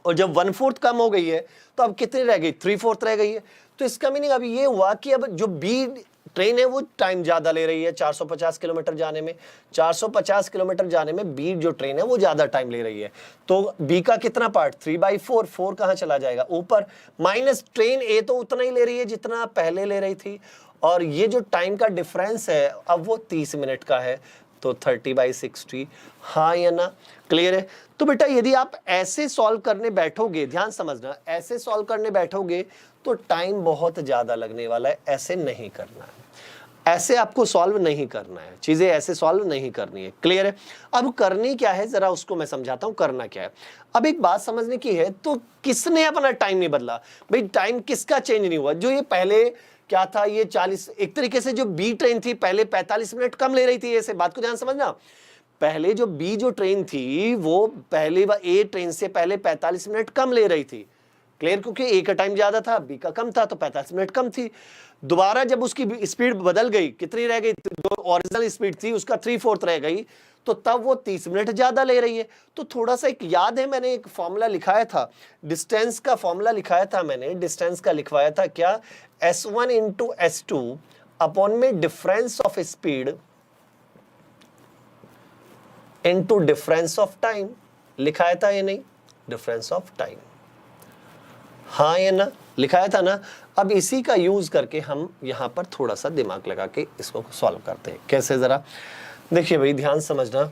और जब 1/4 कम हो गई है तो अब कितनी रह गई, 3/4 रह गई है। तो इसका मीनिंग अब ये हुआ कि अब जो बी ट्रेन है वो टाइम ज्यादा ले रही है 450 किलोमीटर जाने में। 450 किलोमीटर जाने में बी जो ट्रेन है वो ज्यादा टाइम ले रही है। तो बी का कितना पार्ट, 3/4, 4 कहां चला जाएगा ऊपर, माइनस ट्रेन ए तो उतना ही ले रही है जितना पहले ले रही थी। और ये जो टाइम का डिफरेंस है अब वो 30 मिनट का है, तो 30/60। हाँ या ना, क्लियर है। तो बेटा यदि आप ऐसे सॉल्व करने बैठोगे, ध्यान समझना, ऐसे सॉल्व करने बैठोगे तो टाइम बहुत ज्यादा लगने वाला है। ऐसे नहीं करना है, ऐसे आपको सॉल्व नहीं करना है, चीजें ऐसे सॉल्व नहीं करनी है, क्लियर है। अब करनी क्या है जरा उसको मैं समझाता हूं, करना क्या है। अब एक बात समझने की है, तो किसने अपना टाइम नहीं बदला भाई, टाइम किसका चेंज नहीं हुआ। जो ये पहले क्या था, ये 40, एक तरीके से जो बी ट्रेन थी पहले 45 मिनट कम ले रही थी। ऐसे बात को ध्यान समझना, पहले जो बी जो ट्रेन थी वो पहले ए ट्रेन से पहले 45 मिनट कम ले रही थी, क्लियर, क्योंकि ए का टाइम ज्यादा था, बी का कम था, तो 45 मिनट कम थी। दोबारा जब उसकी स्पीड बदल गई, कितनी रह गई, जो ओरिजिनल स्पीड थी उसका 3/4 रह गई, तो तब वो 30 मिनट ज्यादा ले रही है। तो थोड़ा सा एक याद है, मैंने एक फॉर्मूला लिखाया था, डिस्टेंस का फॉर्मूला लिखाया था मैंने, डिस्टेंस का लिखवाया था क्या, S1 इंटू S2 अपॉन में difference of speed into difference of time. लिखाया था या नहीं, डिफरेंस ऑफ टाइम, हाँ या ना, लिखाया था ना। अब इसी का यूज करके हम यहां पर थोड़ा सा दिमाग लगा के इसको सॉल्व करते हैं। कैसे, जरा देखिए भाई ध्यान समझना।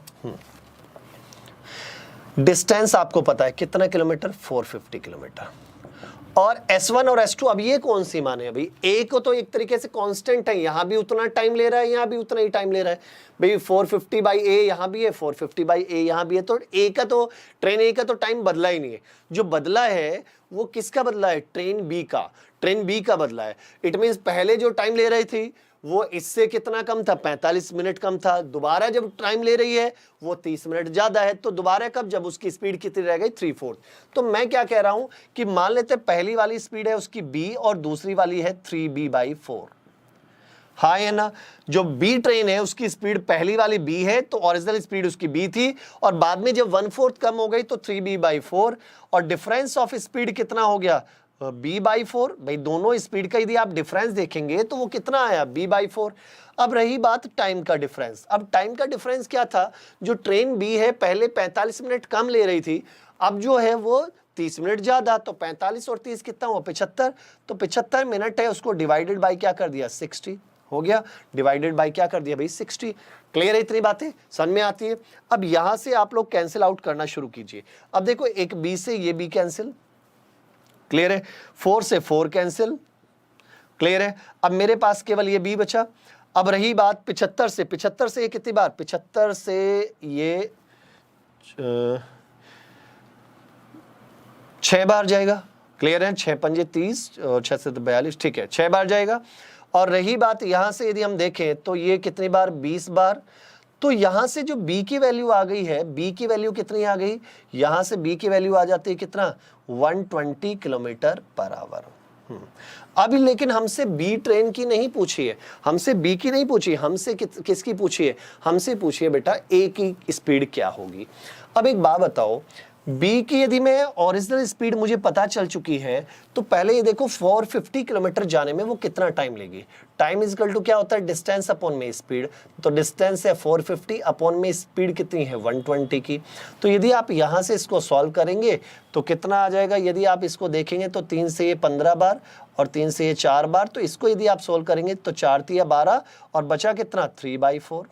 डिस्टेंस आपको पता है कितना किलोमीटर, 450 किलोमीटर। और S1 और S2, अब ये कौन सी मान है भाई, ए को तो एक तरीके से कांस्टेंट है, यहां भी उतना टाइम ले रहा है, यहां भी उतना ही टाइम ले रहा है भाई। 450/A यहां भी है, 450/A यहां भी है, तो ए का तो, ट्रेन ए का तो टाइम बदला ही नहीं है। जो बदला है वो किसका बदला है, ट्रेन बी का, ट्रेन बी का बदला है। इट मींस पहले जो टाइम ले रही थी वो इससे कितना कम था, 45 मिनट कम था। दोबारा जब टाइम ले रही है वो 30 मिनट ज्यादा है, तो दोबारा कब, जब उसकी स्पीड कितनी रह गई, 3/4। तो मैं क्या कह रहा हूं कि मान लेते पहली वाली स्पीड है उसकी b और दूसरी वाली है 3b/4, हाँ है ना। जो बी ट्रेन है उसकी स्पीड पहली वाली b है, तो ओरिजिनल स्पीड उसकी b थी, और बाद में जब 1/4 कम हो गई तो 3b/4, और डिफरेंस ऑफ स्पीड कितना हो गया, b/4। भाई दोनों स्पीड का यदि आप डिफरेंस देखेंगे तो वो कितना आया, b/4। अब रही बात टाइम का डिफरेंस। अब टाइम का डिफरेंस क्या था, जो ट्रेन बी है पहले 45 मिनट कम ले रही थी, अब जो है वो 30 मिनट ज्यादा, तो 45 और 30 कितना हुआ 75, तो 75 मिनट है, उसको डिवाइडेड बाय क्या कर दिया 60 हो गया, डिवाइडेड बाय क्या कर दिया भाई 60। क्लियर है, इतनी बातें समझ में आती है। अब यहां से आप लोग कैंसिल आउट करना शुरू कीजिए। अब देखो एक बी से ये बी कैंसिल, क्लियर है, 4 से 4 कैंसिल, क्लियर है। अब मेरे पास केवल ये बी बचा। अब रही बात 75 से ये कितनी बार 75 से ये 6 बार जाएगा, क्लियर है, 6 पंजे 30 और 6 से 42, ठीक है 6 बार जाएगा। और रही बात यहां से यदि हम देखें तो ये कितनी बार 20 बार। तो यहां से जो b की वैल्यू आ गई है, b की वैल्यू कितनी आ गई, यहां से b की वैल्यू आ जाती है कितना 120 किलोमीटर पर आवर। अभी लेकिन हमसे बी ट्रेन की नहीं पूछी है, हमसे बी की नहीं पूछी, हमसे किसकी पूछी है, हमसे पूछी है बेटा ए की स्पीड क्या होगी। अब एक बात बताओ, बी की यदि मैं ओरिजिनल स्पीड मुझे पता चल चुकी है, तो पहले ये देखो 450 किलोमीटर जाने में वो कितना टाइम लेगी। टाइम इजकल टू क्या होता है डिस्टेंस अपॉन में स्पीड, तो डिस्टेंस है 450 अपॉन में स्पीड कितनी है 120 की। तो यदि आप यहां से इसको सॉल्व करेंगे तो कितना आ जाएगा, यदि आप इसको देखेंगे तो 3 से ये 15 बार और 3 से ये 4 बार, तो इसको यदि आप सोल्व करेंगे तो 4 3 12 और बचा कितना 3/4।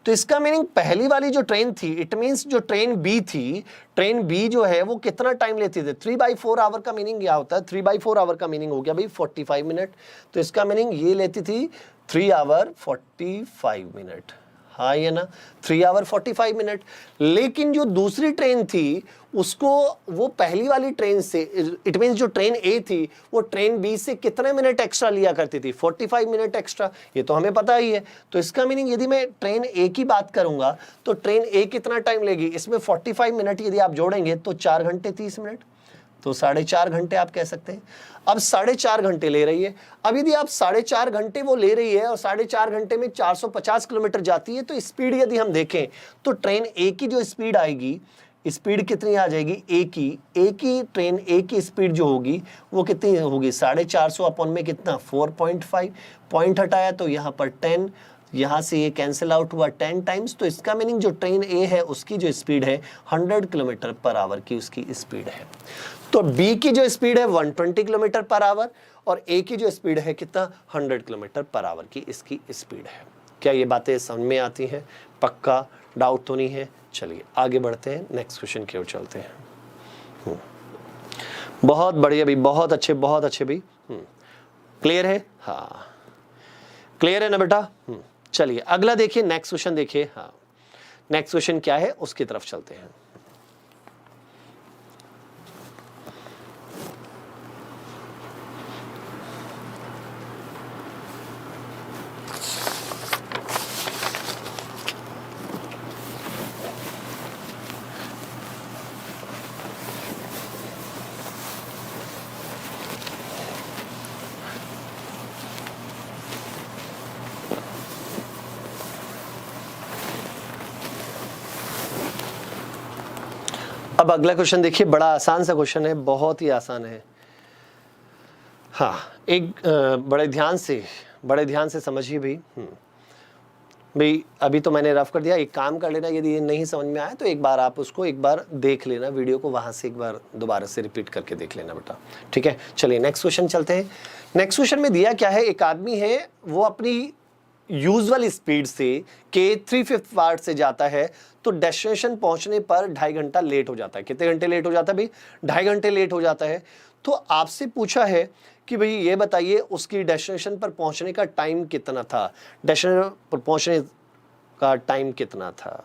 तो इसका मीनिंग पहली वाली जो ट्रेन थी, इट मींस जो ट्रेन बी थी, ट्रेन बी जो है वो कितना टाइम लेती थी 3/4 आवर का मीनिंग क्या होता है, 3/4 आवर का मीनिंग हो गया भाई 45 मिनट। तो इसका मीनिंग ये लेती थी 3 आवर 45 मिनट, हाँ ये ना 3 आवर 45 मिनट। लेकिन जो दूसरी ट्रेन थी उसको वो पहली वाली ट्रेन से, इट मींस जो ट्रेन ए थी वो ट्रेन बी से कितने मिनट एक्स्ट्रा लिया करती थी 45 मिनट एक्स्ट्रा, ये तो हमें पता ही है। तो इसका मीनिंग यदि मैं ट्रेन ए की बात करूंगा तो ट्रेन ए कितना टाइम लेगी, इसमें 45 मिनट यदि आप जोड़ेंगे तो 4 घंटे 30 मिनट, तो 4.5 घंटे आप कह सकते हैं। अब 4.5 घंटे ले रही है। अब यदि आप 4.5 घंटे वो ले रही है और 4.5 घंटे में 450 किलोमीटर जाती है, तो स्पीड यदि हम देखें तो ट्रेन ए की जो स्पीड आएगी, स्पीड कितनी आ जाएगी ए की ट्रेन ए की स्पीड जो होगी वो कितनी होगी 450 अपॉन में कितना 4.5, पॉइंट हटाया तो यहाँ पर 10, यहाँ से ये कैंसिल आउट हुआ 10 टाइम्स। तो इसका मीनिंग जो ट्रेन ए है उसकी जो स्पीड है 100 किलोमीटर पर आवर की उसकी स्पीड है। तो बी की जो स्पीड है 120 किलोमीटर पर आवर और ए की जो स्पीड है कितना 100 किलोमीटर पर आवर की इसकी स्पीड है। क्या ये बातें समझ में आती हैं, पक्का डाउट तो नहीं है। चलिए आगे बढ़ते हैं, नेक्स्ट क्वेश्चन की ओर चलते हैं। बहुत बढ़िया भी, बहुत अच्छे भी। क्लियर है, हाँ क्लियर है ना बेटा। चलिए अगला देखिए, नेक्स्ट क्वेश्चन देखिए। हाँ नेक्स्ट क्वेश्चन क्या है उसकी तरफ चलते हैं। अब अगला क्वेश्चन देखिए, बड़ा आसान सा क्वेश्चन है, बहुत ही आसान है। हाँ एक बड़े ध्यान से समझिए भाई अभी तो मैंने रफ कर दिया, एक काम कर लेना, यदि ये नहीं समझ में आया तो एक बार आप उसको एक बार देख लेना, वीडियो को वहां से एक बार दोबारा से रिपीट करके देख लेना बेटा, ठीक है। चलिए नेक्स्ट क्वेश्चन चलते हैं। नेक्स्ट क्वेश्चन में दिया क्या है, एक आदमी है वो अपनी यूजुअल स्पीड से के 3/5 पार्ट से जाता है, तो डेस्टिनेशन पहुंचने पर 2.5 घंटा लेट हो जाता है। कितने घंटे लेट हो जाता है भाई 2.5 घंटे लेट हो जाता है। तो आपसे पूछा है कि भाई ये बताइए उसकी डेस्टिनेशन पर पहुंचने का टाइम कितना था, डेस्टिनेशन पर पहुंचने का टाइम कितना था,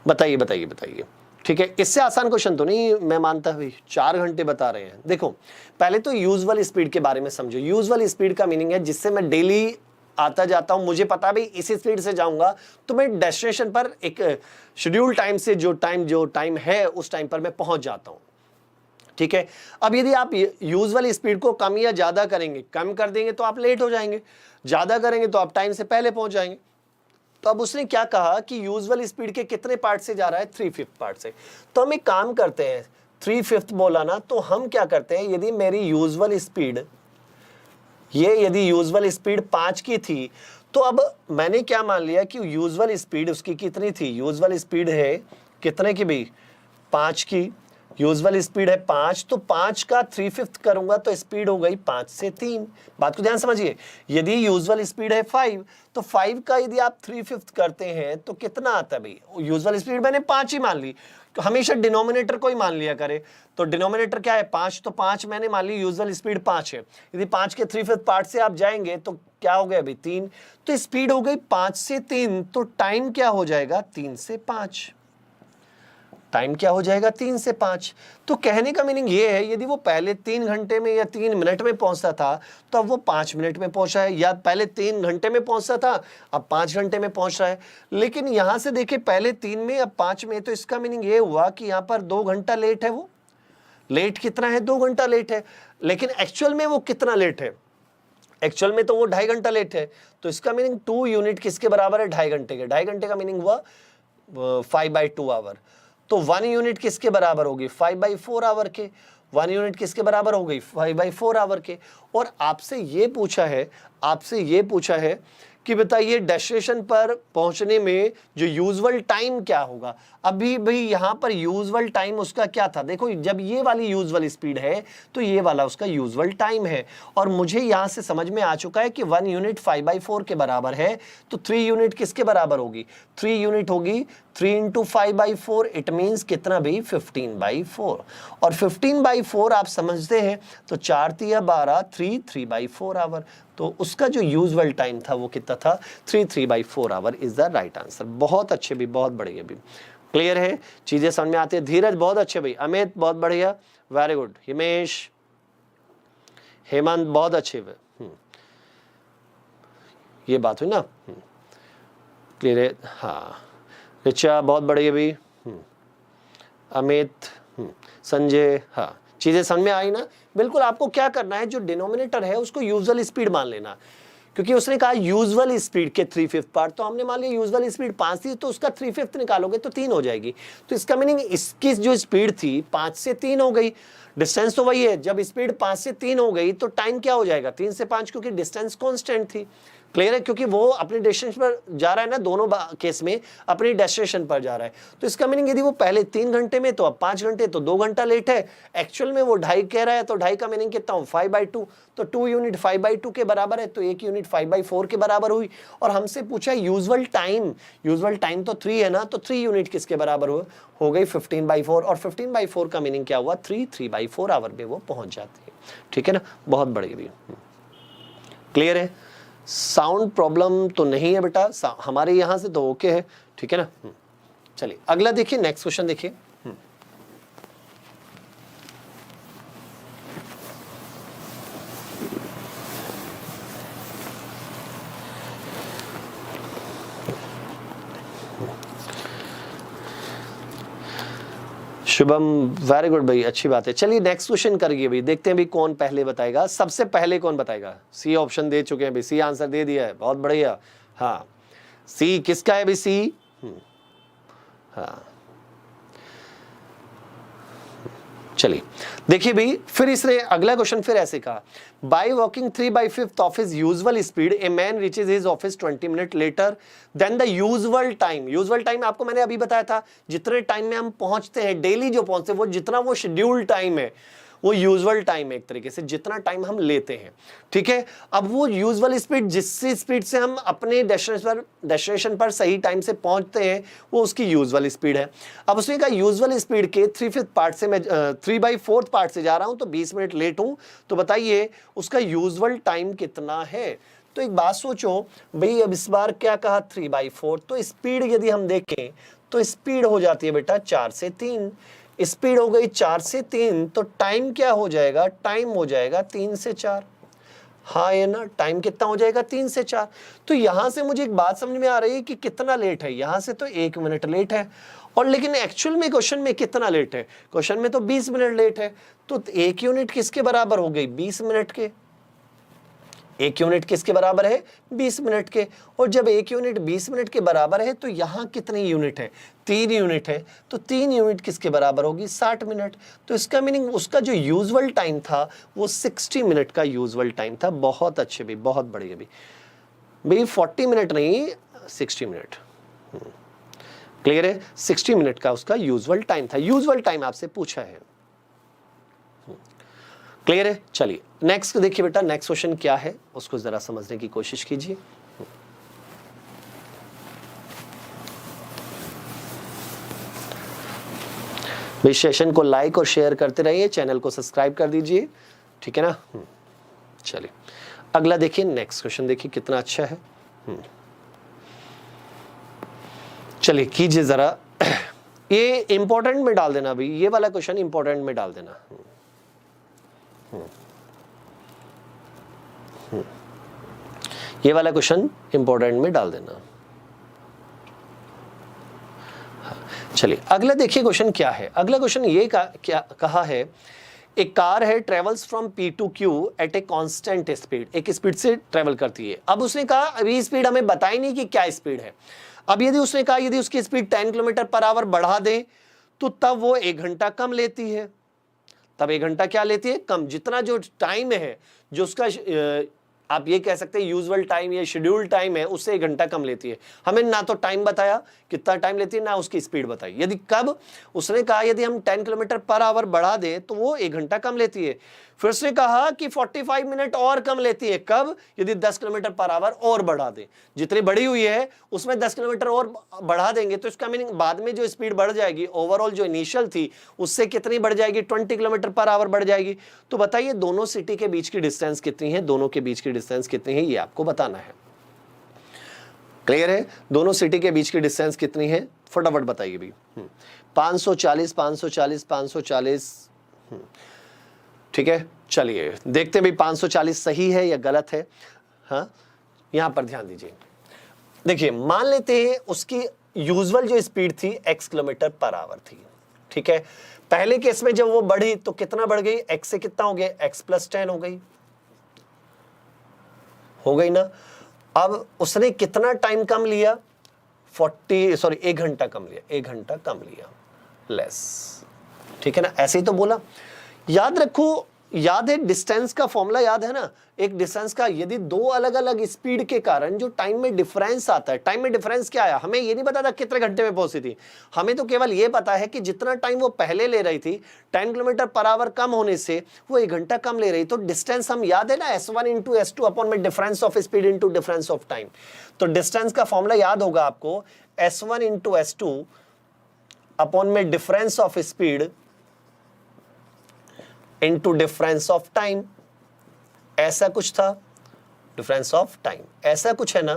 बताइए। ठीक है, इससे आसान क्वेश्चन तो नहीं मैं मानता भाई, 4 घंटे बता रहे हैं। देखो पहले तो यूजुअल स्पीड के बारे में समझो। यूजुअल स्पीड का मीनिंग है जिससे मैं डेली आता जाता हूं, मुझे पता भी इसी स्पीड से जाऊंगा तो मैं डेस्टिनेशन पर एक शेड्यूल टाइम से जो टाइम है उस टाइम पर मैं पहुंच जाता हूं, ठीक है। अब यदि आप यूजुअल स्पीड को कम या ज्यादा करेंगे, कम कर देंगे तो आप लेट हो जाएंगे, ज्यादा करेंगे तो आप टाइम से पहले पहुंच जाएंगे। तो अब उसने क्या कहा कि यूजुअल स्पीड के कितने पार्ट से जा रहा है 3/5 पार्ट से। तो हम एक काम करते हैं, 3/5 बोला ना, तो हम क्या करते हैं, यदि मेरी यूजुअल स्पीड यदि यूजुअल स्पीड 5 की थी, तो अब मैंने क्या मान लिया कि यूजुअल स्पीड उसकी कितनी थी, यूजुअल स्पीड है कितने की भी 5 की यूजुअल स्पीड है 5, तो 5 का 3/5 करूंगा तो स्पीड हो गई 5 से 3। बात को ध्यान समझिए, यदि यूजुअल स्पीड है 5 तो 5 का यदि आप 3/5 करते हैं तो कितना आता है भाई? यूजुअल स्पीड मैंने 5 ही मान ली, तो हमेशा डिनोमिनेटर को ही मान लिया करे। तो डिनोमिनेटर क्या है 5, तो 5 मैंने मान ली यूजुअल स्पीड 5 है। यदि 5 के 3/5 पार्ट से आप जाएंगे तो क्या हो गया अभी 3, तो स्पीड हो गई 5 से 3, तो टाइम क्या हो जाएगा 3 से 5। टाइम क्या हो जाएगा 3 से 5। तो कहने का मीनिंग ये है, यदि वो पहले 3 घंटे में या 3 मिनट में पहुंचता था तो अब वो 5 मिनट में पहुंचा है, या पहले 3 घंटे में पहुंचता था अब 5 घंटे में पहुंच रहा है। लेकिन यहां से देखिए पहले 3 में अब 5 में, तो इसका मीनिंग ये हुआ कि यहां पर 2 घंटा लेट है। वो लेट कितना है? 2 घंटा लेट है। लेकिन एक्चुअल में वो कितना लेट है? एक्चुअल में तो वो 2.5 घंटा लेट है। तो इसका मीनिंग 2 यूनिट किसके बराबर है? 2.5 घंटे के। 2.5 घंटे का मीनिंग हुआ 5/2 आवर। तो 1 यूनिट किसके बराबर होगी? 5/4 आवर के। 1 यूनिट किसके बराबर हो गई? 5/4 आवर के। और आपसे ये पूछा है कि बताइए डेस्टिनेशन पर पहुंचने में जो यूजुअल टाइम क्या होगा। अभी भी यहां पर यूजुअल टाइम उसका क्या था? देखो जब ये वाली यूजुअल स्पीड है तो ये वाला उसका यूजुअल टाइम है। और मुझे यहां से समझ में आ चुका है कि 1 यूनिट 5/4 के बराबर है, तो 3 यूनिट किसके बराबर होगी? 3 यूनिट होगी 3 × 5/4, इट मीन्स कितना भी 15/4। और 15/4 आप समझते हैं तो 4 × 12 3/4 आवर। तो उसका जो यूजुअल टाइम था वो कितना था? 3/4 our is the right answer. बहुत अच्छे भी, बहुत बढ़िया भी। क्लियर है? चीजें समझ में आती है। धीरज बहुत अच्छे भाई। अमित बहुत बढ़िया, वेरी गुड। हिमेश, हेमंत बहुत अच्छे हुए। ये बात हुई ना? क्लियर है? हाँ। रिचा बहुत बढ़िया भी। अमित, संजय, हाँ चीजें समझ में आई ना? बिल्कुल आपको क्या करना है, जो डिनोमिनेटर है उसको यूजुअल स्पीड मान लेना, क्योंकि उसने कहा यूजुअल स्पीड के 3/5 पार्ट, तो हमने मान लिया यूजुअल स्पीड 5 थी तो उसका 3/5 निकालोगे तो 3 हो जाएगी। तो इसका मीनिंग इसकी जो स्पीड थी 5 से 3 हो गई। डिस्टेंस तो वही है, जब स्पीड 5 से 3 हो गई तो टाइम क्या हो जाएगा? 3 से 5, क्योंकि डिस्टेंस कांस्टेंट थी। क्लियर है? क्योंकि वो अपने डेस्टिनेशन पर जा रहा है ना, दोनों केस में अपनी डेस्टिनेशन पर जा रहा है। तो इसका मीनिंग यदि वो पहले 3 घंटे में तो अब 5 घंटे, तो 2 घंटा लेट है। एक्चुअल में वो 2.5 कह रहा है, तो 2.5 का मीनिंग कितना हो? 5/2। तो 2 यूनिट 5/2 के बराबर है, तो 1 यूनिट 5/4 के बराबर हुई। और हमसे पूछा यूजुअल टाइम, यूजुअल टाइम तो 3 है ना, तो 3 यूनिट किसके बराबर हो गई? 15/4। और 15/4 का मीनिंग क्या हुआ? 3/4 आवर में वो पहुंच जाती है। ठीक है ना? बहुत बढ़िया भी। क्लियर है? साउंड प्रॉब्लम तो नहीं है बेटा, हमारे यहां से तो ओके है। ठीक है ना? चलिए अगला देखिए, नेक्स्ट क्वेश्चन देखिए। शुभम वेरी गुड भाई, अच्छी बात है। चलिए नेक्स्ट क्वेश्चन करिए भाई, देखते हैं भाई कौन पहले बताएगा। सबसे पहले कौन बताएगा? सी ऑप्शन दे चुके हैं भाई, सी आंसर दे दिया है, बहुत बढ़िया। हाँ सी किसका है भाई? सी। हाँ चलिए देखिए भाई, फिर इसने अगला क्वेश्चन फिर ऐसे कहा, by walking 3/5 of his usual speed a man reaches his office 20 minute later than the usual time. Usual time आपको मैंने अभी बताया था, जितने टाइम में हम पहुंचते हैं डेली, जो पहुंचते हैं वो जितना वो शेड्यूल टाइम है वो यूजुअल टाइम है, एक तरीके से जितना टाइम हम लेते हैं। ठीक है? अब वो यूजुअल स्पीड, जिस स्पीड से हम अपने डेस्टिनेशन पर सही टाइम से पहुंचते हैं वो उसकी यूजुअल स्पीड है। अब उसने कहा यूजुअल स्पीड के 3/5 पार्ट से मैं 3/4 पार्ट से जा रहा हूं तो 20 मिनट लेट हूं, तो बताइए उसका यूजुअल टाइम कितना है? तो एक बात सोचो भाई, अब इस बार क्या कहा 3/4, तो स्पीड यदि हम देखें तो स्पीड हो जाती है बेटा 4 से 3। स्पीड हो गई 4 से 3, तो टाइम क्या हो जाएगा? टाइम हो जाएगा 3 से 4। हाँ ये ना, टाइम कितना हो जाएगा? 3 से 4। तो यहां से मुझे एक बात समझ में आ रही है कि कितना लेट है। यहां से तो 1 मिनट लेट है, और लेकिन एक्चुअल में क्वेश्चन में कितना लेट है? क्वेश्चन में तो 20 मिनट लेट है। तो 1 यूनिट किसके बराबर हो गई? 20 मिनट के। 1 यूनिट किसके बराबर है? 20 मिनट के। और जब 1 यूनिट 20 मिनट के बराबर है तो यहां कितनी यूनिट है? 3 यूनिट है। तो 3 यूनिट किसके बराबर होगी? 60 मिनट। तो इसका मीनिंग उसका जो यूजुअल टाइम था वो 60 मिनट का यूजुअल टाइम था। बहुत अच्छे भी, बहुत बढ़िया भी भाई। 40 मिनट नहीं, 60 मिनट। क्लियर है? 60 मिनट का उसका यूजुअल टाइम था, यूजुअल टाइम आपसे पूछा है। क्लियर है? चलिए नेक्स्ट देखिए बेटा, नेक्स्ट क्वेश्चन क्या है उसको जरा समझने की कोशिश कीजिए। इस सेशन को लाइक और शेयर करते रहिए, चैनल को सब्सक्राइब कर दीजिए, ठीक है ना। चलिए अगला देखिए, नेक्स्ट क्वेश्चन देखिए कितना अच्छा है। चलिए कीजिए जरा, ये इंपॉर्टेंट में डाल देना भाई, ये वाला क्वेश्चन इंपॉर्टेंट में डाल देना। ये वाला क्वेश्चन इंपॉर्टेंट में डाल देना। चलिए अगला देखिए क्वेश्चन क्या है। अगला क्वेश्चन ये क्या कहा है, एक कार है travels from P to Q at a constant speed, एक स्पीड से ट्रेवल करती है। अब उसने कहा अभी स्पीड हमें बताई नहीं कि क्या स्पीड है। अब यदि उसने कहा यदि उसकी स्पीड 10 किलोमीटर पर आवर बढ़ा दें तो तब वो 1 घंटा कम लेती है। तब 1 घंटा क्या लेती है? कम। जितना जो टाइम है, जो उसका आप ये कह सकते हैं यूजुअल टाइम या शेड्यूल टाइम है, उससे 1 घंटा कम लेती है। हमें ना तो टाइम बताया कितना टाइम लेती है, ना उसकी स्पीड बताई। यदि कब उसने कहा यदि हम 10 किलोमीटर पर आवर बढ़ा दें तो वो 1 घंटा कम लेती है। फिर उसने कहा कि 45 मिनट और कम लेती है। कब? यदि 10 किलोमीटर पर आवर और बढ़ा दें। जितनी बढ़ी हुई है उसमें 10 किलोमीटर और बढ़ा देंगे तो इसका मीनिंग बाद में जो स्पीड बढ़ जाएगी, ओवरऑल जो इनिशियल थी उससे कितनी बढ़ जाएगी? 20 किलोमीटर पर आवर बढ़ जाएगी। तो बताइए दोनों सिटी के बीच की डिस्टेंस कितनी है? दोनों के बीच की डिस्टेंस कितनी है ये आपको बताना है। क्लियर है? दोनों सिटी के बीच की डिस्टेंस कितनी है फटाफट बताइए भी। 540 540 540, ठीक है। चलिए देखते हैं भाई 540 सही है या गलत है। हाँ यहां पर ध्यान दीजिए। देखिए मान लेते हैं उसकी यूजुअल जो स्पीड थी x किलोमीटर पर आवर थी, ठीक है। पहले केस में जब वो बढ़ी तो कितना बढ़ गई? x से कितना हो गया? x + 10 हो गई ना। अब उसने कितना टाइम कम लिया? 1 घंटा कम लिया, 1 घंटा कम लिया लेस, ठीक है ना। ऐसे ही तो बोला। याद रखो, याद है डिस्टेंस का फॉर्मूला याद है ना। एक डिस्टेंस का यदि दो अलग अलग स्पीड के कारण जो टाइम में डिफरेंस आता है, टाइम में डिफरेंस क्या आया? हमें ये नहीं पता था कितने घंटे में पहुंची थी, हमें तो केवल ये पता है कि जितना टाइम वो पहले ले रही थी 10 किलोमीटर पर आवर कम होने से वो 1 घंटा कम ले रही। तो डिस्टेंस हम याद है ना, S1 × S2 अपॉन में difference of speed into difference of time. तो डिस्टेंस का फॉर्मूला याद होगा आपको, S1 × S2 अपॉन में difference of speed into difference of time. ऐसा कुछ था, डिफरेंस ऑफ टाइम ऐसा कुछ है ना।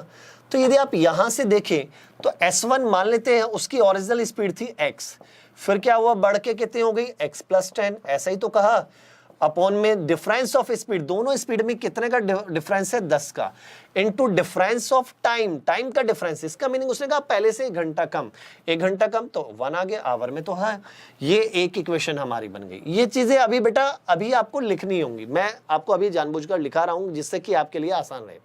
तो यदि आप यहां से देखें तो S1 मान लेते हैं उसकी ओरिजिनल स्पीड थी x, फिर क्या हुआ? बढ़ के कितनी हो गई? x + 10, ऐसा ही तो कहा। अपॉन में डिफरेंस ऑफ स्पीड, दोनों स्पीड में कितने का डिफरेंस है? 10 का, into difference of time, time का डिफरेंस। इसका मीनिंग उसने कहा पहले से 1 घंटा कम, 1 घंटा कम तो 1 आ गया, आवर में तो है। ये एक इक्वेशन हमारी बन गई। ये चीजें अभी बेटा अभी आपको लिखनी होंगी, मैं आपको अभी जानबूझकर लिखा रहा हूं जिससे कि आपके लिए आसान रहे।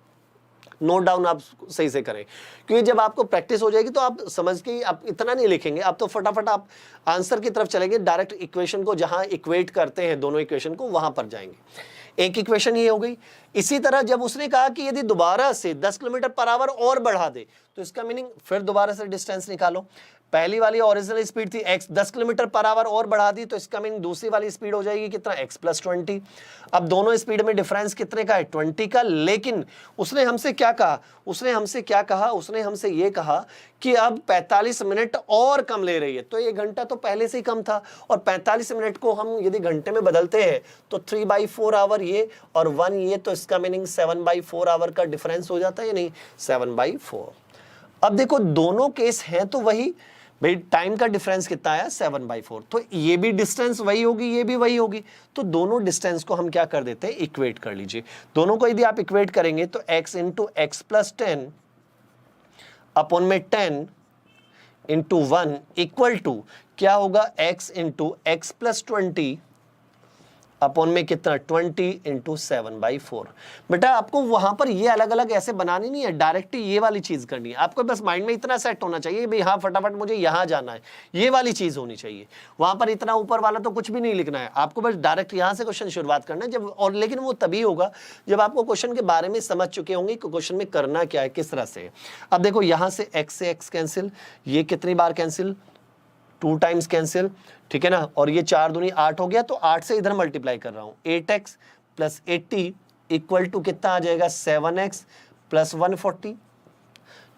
नोट डाउन आप सही से करें, क्योंकि जब आपको प्रैक्टिस हो जाएगी तो आप समझ के आप इतना नहीं लिखेंगे, आप तो फटाफट आप आंसर की तरफ चलेंगे, डायरेक्ट इक्वेशन को जहां इक्वेट करते हैं दोनों इक्वेशन को वहां पर जाएंगे। एक इक्वेशन ये हो गई। इसी तरह जब उसने कहा कि यदि दोबारा से 10 किलोमीटर पर आवर और बढ़ा दे तो इसका मीनिंग फिर दोबारा से डिस्टेंस निकालो। पहली वाली ओरिजिनल स्पीड थी x, 10 किलोमीटर पर आवर और बढ़ा दी तो इसका मीनिंग दूसरी वाली स्पीड हो जाएगी कितना? x + 20। अब दोनों स्पीड में डिफरेंस कितने का है? 20 का। लेकिन उसने हमसे क्या कहा? उसने हमसे ये कहा कि अब 45 मिनट और कम ले रही है। तो 1 घंटा तो पहले से ही कम था, और 45 मिनट को हम यदि घंटे में बदलते हैं तो 3/4 आवर ये और 1 ये, तो इसका मीनिंग 7/4 आवर का डिफरेंस हो जाता है या नहीं? 7/4। अब देखो दोनों केस हैं तो वही भाई, टाइम का डिफरेंस कितना आया? 7/4। तो ये भी डिस्टेंस वही होगी, ये भी वही होगी। तो दोनों डिस्टेंस को हम क्या कर देते हैं? इक्वेट कर लीजिए। दोनों को यदि आप इक्वेट करेंगे तो x × x + 10 अपॉन में 10 × 1 इक्वल टू क्या होगा? x × x + 20 अपॉन में कितना 20 इंटू 7/4। बेटा आपको वहां पर ये अलग अलग ऐसे बनानी नहीं है, डायरेक्ट ये वाली चीज करनी है। आपको बस माइंड में इतना सेट होना चाहिए भाई हाँ फटाफट मुझे यहाँ जाना है, ये वाली चीज होनी चाहिए। वहां पर इतना ऊपर वाला तो कुछ भी नहीं लिखना है, आपको बस डायरेक्ट यहाँ से क्वेश्चन शुरुआत करना है जब, और लेकिन वो तभी होगा जब आपको क्वेश्चन के बारे में समझ चुके होंगे कि क्वेश्चन में करना क्या है, किस तरह से। अब देखो यहाँ से x कैंसिल, ये कितनी बार कैंसिल, 2 टाइम्स कैंसिल, ठीक है ना। और ये 4 दूनी 8 हो गया, तो 8 से इधर मल्टीप्लाई कर रहा हूं। 8x प्लस 80 इक्वल टू कितना आ जाएगा 7x प्लस 140,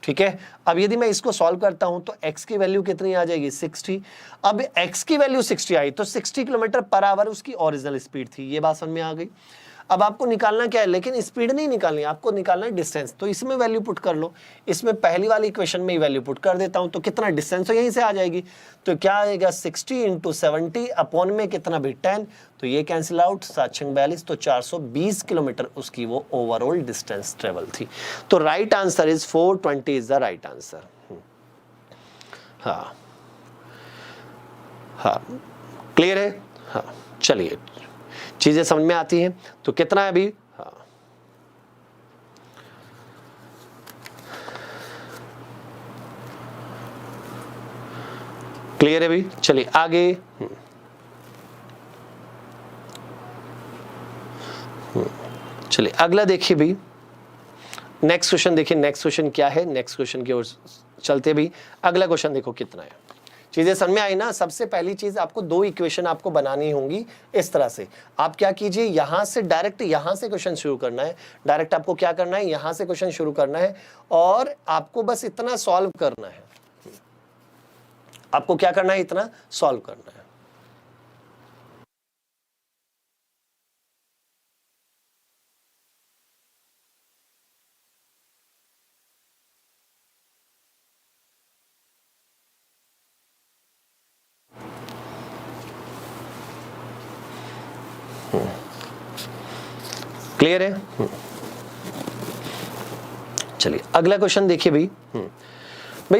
ठीक है। अब यदि मैं इसको सॉल्व करता हूं तो x की वैल्यू कितनी आ जाएगी 60। अब x की वैल्यू 60 आई तो 60 किलोमीटर पर आवर उसकी ओरिजिनल स्पीड थी, ये बात समझ में आ गई। अब आपको निकालना क्या है, लेकिन स्पीड नहीं निकालनी, आपको निकालना है डिस्टेंस। तो इसमें वैल्यू पुट कर लो, इसमें पहली वाली इक्वेशन में ही वैल्यू पुट कर देता हूं, तो कितना डिस्टेंस तो यहीं से आ जाएगी। तो क्या आएगा 60 इंटू 70 अपॉन में कितना भी 10, तो ये कैंसिल आउट, 742, तो 420 किलोमीटर उसकी वो ओवरऑल डिस्टेंस ट्रेवल थी। तो right answer is 420 is the right answer. हाँ हाँ क्लियर है। हाँ चलिए चीजें समझ में आती हैं। तो कितना है अभी, हाँ क्लियर है अभी। चलिए आगे। चलिए अगला देखिए भी, नेक्स्ट क्वेश्चन देखिए। नेक्स्ट क्वेश्चन क्या है, नेक्स्ट क्वेश्चन की ओर चलते भी। अगला क्वेश्चन देखो कितना है, चीजें समझ में आई ना। सबसे पहली चीज आपको 2 इक्वेशन आपको बनानी होंगी इस तरह से। आप क्या कीजिए, यहां से डायरेक्ट यहां से क्वेश्चन शुरू करना है। डायरेक्ट आपको क्या करना है, यहां से क्वेश्चन शुरू करना है और आपको बस इतना सॉल्व करना है। आपको क्या करना है, इतना सॉल्व करना है। क्लियर है। चलिए अगला क्वेश्चन देखिए भाई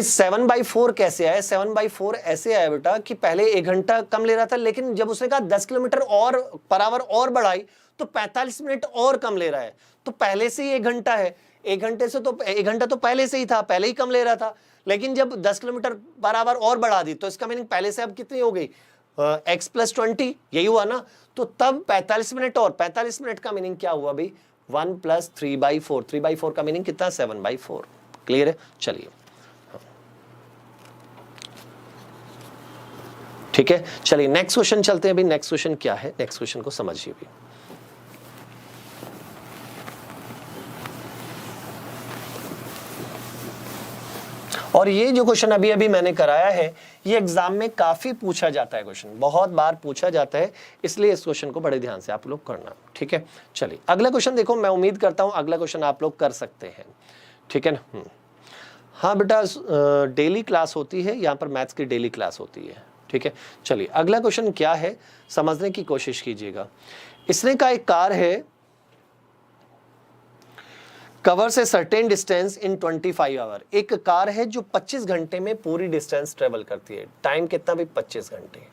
7/4 कैसे आया। 7/4 ऐसे आया बेटा कि पहले 1 घंटा कम ले रहा था, लेकिन जब उसने कहा 10 किलोमीटर और पर आवर और बढ़ाई तो 45 मिनट और कम ले रहा है। तो पहले से ही 1 घंटा है, 1 घंटे से तो 1 घंटा तो पहले से ही था, पहले ही कम ले रहा था। लेकिन जब 10 किलोमीटर पर आवर और बढ़ा दी तो इसका मीनिंग पहले से अब कितनी हो गई, x + 20, यही हुआ ना। तो तब 45 मिनट और 45 मिनट का मीनिंग क्या हुआ भाई 1 + 3/4। 3/4 का मीनिंग कितना 7/4। क्लियर है। चलिए ठीक है। चलिए नेक्स्ट क्वेश्चन चलते हैं। अभी नेक्स्ट क्वेश्चन क्या है, नेक्स्ट क्वेश्चन को समझिए भी। और ये जो क्वेश्चन अभी अभी मैंने कराया है ये एग्जाम में काफी पूछा जाता है, क्वेश्चन बहुत बार पूछा जाता है, इसलिए इस क्वेश्चन को बड़े ध्यान से आप लोग करना। ठीक है। चलिए अगला क्वेश्चन देखो, मैं उम्मीद करता हूं अगला क्वेश्चन आप लोग कर सकते हैं। ठीक है ना। हाँ बेटा डेली क्लास होती है, यहाँ पर मैथ्स की डेली क्लास होती है। ठीक है। चलिए अगला क्वेश्चन क्या है समझने की कोशिश कीजिएगा। इसने का एक कार है, covers a certain distance in 25 hour. एक कार है जो 25 घंटे में पूरी डिस्टेंस ट्रेवल करती है। टाइम कितना भी 25 घंटे।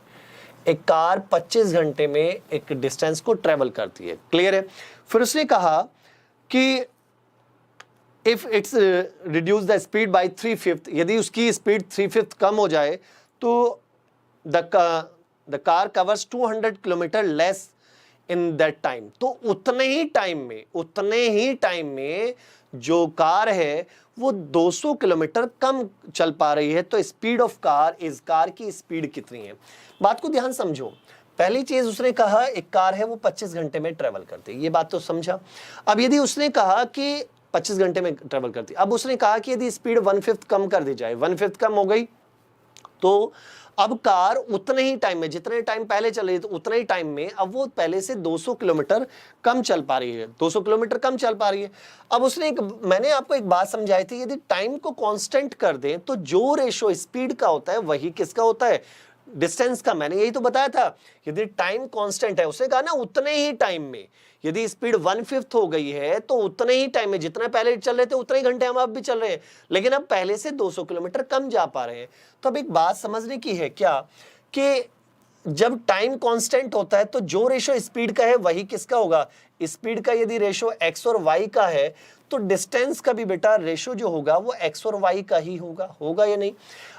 एक कार 25 घंटे में एक डिस्टेंस को ट्रेवल करती है। क्लियर है। फिर उसने कहा कि if it's reduce the speed bye 3/5, यदि उसकी स्पीड 3/5 कम हो जाए तो the car covers 200 kilometre less in that time. तो उतने ही टाइम में जो कार है वो 200 किलोमीटर कम चल पा रही है। तो speed of car is, car की स्पीड कितनी है। बात को ध्यान समझो। पहली चीज उसने कहा एक कार है वो 25 घंटे में ट्रेवल करती है, ये बात तो समझा। अब यदि उसने कहा कि 25 घंटे में ट्रेवल करती है, अब उसने कहा कि यदि स्पीड 1/5 कम कर दी जाए, 1/5 कम हो गई तो अब कार उतने ही टाइम में, जितने टाइम पहले चल रही है तो उतने ही टाइम में अब वो पहले से 200 किलोमीटर कम चल पा रही है, 200 किलोमीटर कम चल पा रही है। अब उसने मैंने आपको एक बात समझाई थी, यदि टाइम को कांस्टेंट कर दें तो जो रेशो स्पीड का होता है वही किसका होता है, डिस्टेंस का। मैंने यही तो बताया था, यदि टाइम कांस्टेंट है, उसने कहा ना उतने ही टाइम में, यदि स्पीड 1/5 हो गई है तो उतने ही टाइम में, जितने पहले चल रहे थे उतने ही घंटे हम अब भी चल रहे हैं, लेकिन अब पहले से 200 किलोमीटर कम जा पा रहे हैं। तो अब एक बात समझने की है क्या कि जब टाइम कांस्टेंट होता है तो जो रेशो स्पीड का है वही किसका होगा, स्पीड का। यदि रेशो x और y का है तो डिस्टेंस का भी बेटा रेशो जो होगा वो x और y का ही होगा या नहीं।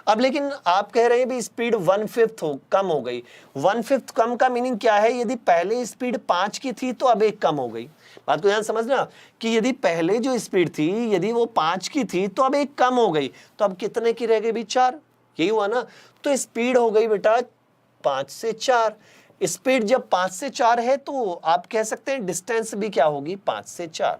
अब लेकिन आप कह रहे हैं भी स्पीड 1/5 कम हो गई। 1/5 कम का मीनिंग क्या है, यदि पहले स्पीड 5 की थी तो अब 1 कम हो गई। बात को ध्यान समझना कि यदि पहले जो स्पीड थी यदि वो 5 की थी तो अब 1 कम हो गई, तो अब कितने की रह गई भी, 4। यही हुआ ना। तो स्पीड हो गई बेटा 5 से 4। स्पीड जब 5 से 4 है तो आप कह सकते हैं डिस्टेंस भी क्या होगी, 5 से 4।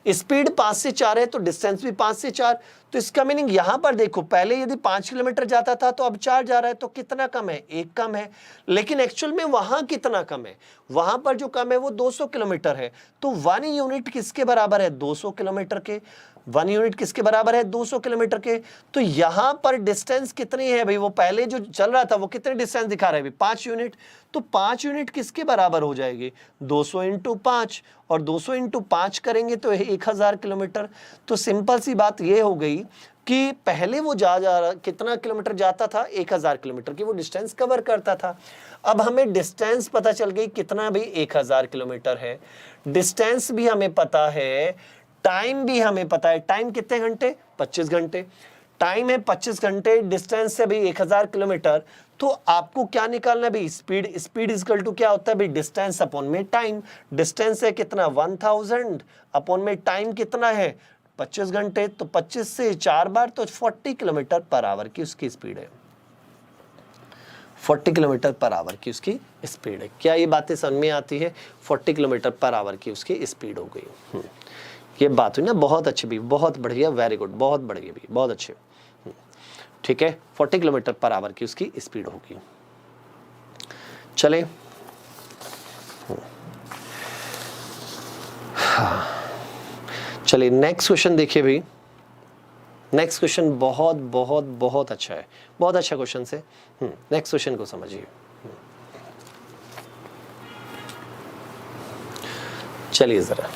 स्पीड 5 से 4 है तो डिस्टेंस भी 5 से 4। तो इसका मीनिंग यहां पर देखो, पहले यदि 5 किलोमीटर जाता था तो अब 4 जा रहा है, तो कितना कम है, 1 कम है। लेकिन एक्चुअल में वहां कितना कम है, वहां पर जो कम है वो 200 किलोमीटर है। तो 1 यूनिट किसके बराबर है, 200 किलोमीटर के। 1 यूनिट किसके बराबर है, 200 किलोमीटर के। तो यहां पर डिस्टेंस कितनी है भाई, वो पहले जो चल रहा था वो कितने डिस्टेंस दिखा रहा है भाई, 5 यूनिट। तो 5 यूनिट किसके बराबर हो जाएगी, 200 इंटू 5, और 200 इंटू 5 करेंगे तो 1000 किलोमीटर। तो सिंपल सी बात ये हो गई कि पहले वो जा रहा कितना किलोमीटर जाता था, 1000 किलोमीटर की वो डिस्टेंस कवर करता था। अब हमें डिस्टेंस पता चल गई कितना भाई, 1000 किलोमीटर है। डिस्टेंस भी हमें पता है, टाइम भी हमें पता है। टाइम कितने घंटे, 25 घंटे। टाइम है 25 घंटे, डिस्टेंस है भाई 1000 किलोमीटर। तो आपको क्या निकालना है भाई, स्पीड। स्पीड इक्वल टू क्या होता है भाई, डिस्टेंस अपॉन में टाइम। डिस्टेंस है कितना, 1000 अपॉन में टाइम कितना है, 25 घंटे। तो 25 से 4 बार तो 40 किलोमीटर पर आवर की उसकी स्पीड है। 40 किलोमीटर पर आवर की उसकी स्पीड है। क्या ये बातें समझ में आती है, 40 किलोमीटर पर आवर की उसकी स्पीड हो गई। ये बात हुई ना, बहुत अच्छी भी, बहुत बढ़िया, वेरी गुड, बहुत बढ़िया भी, बहुत अच्छे। ठीक है, 40 किलोमीटर पर आवर की उसकी स्पीड होगी। चले, चलिए नेक्स्ट क्वेश्चन देखिए भाई। नेक्स्ट क्वेश्चन बहुत बहुत बहुत अच्छा है, बहुत अच्छा क्वेश्चन है। नेक्स्ट क्वेश्चन को समझिए। चलिए जरा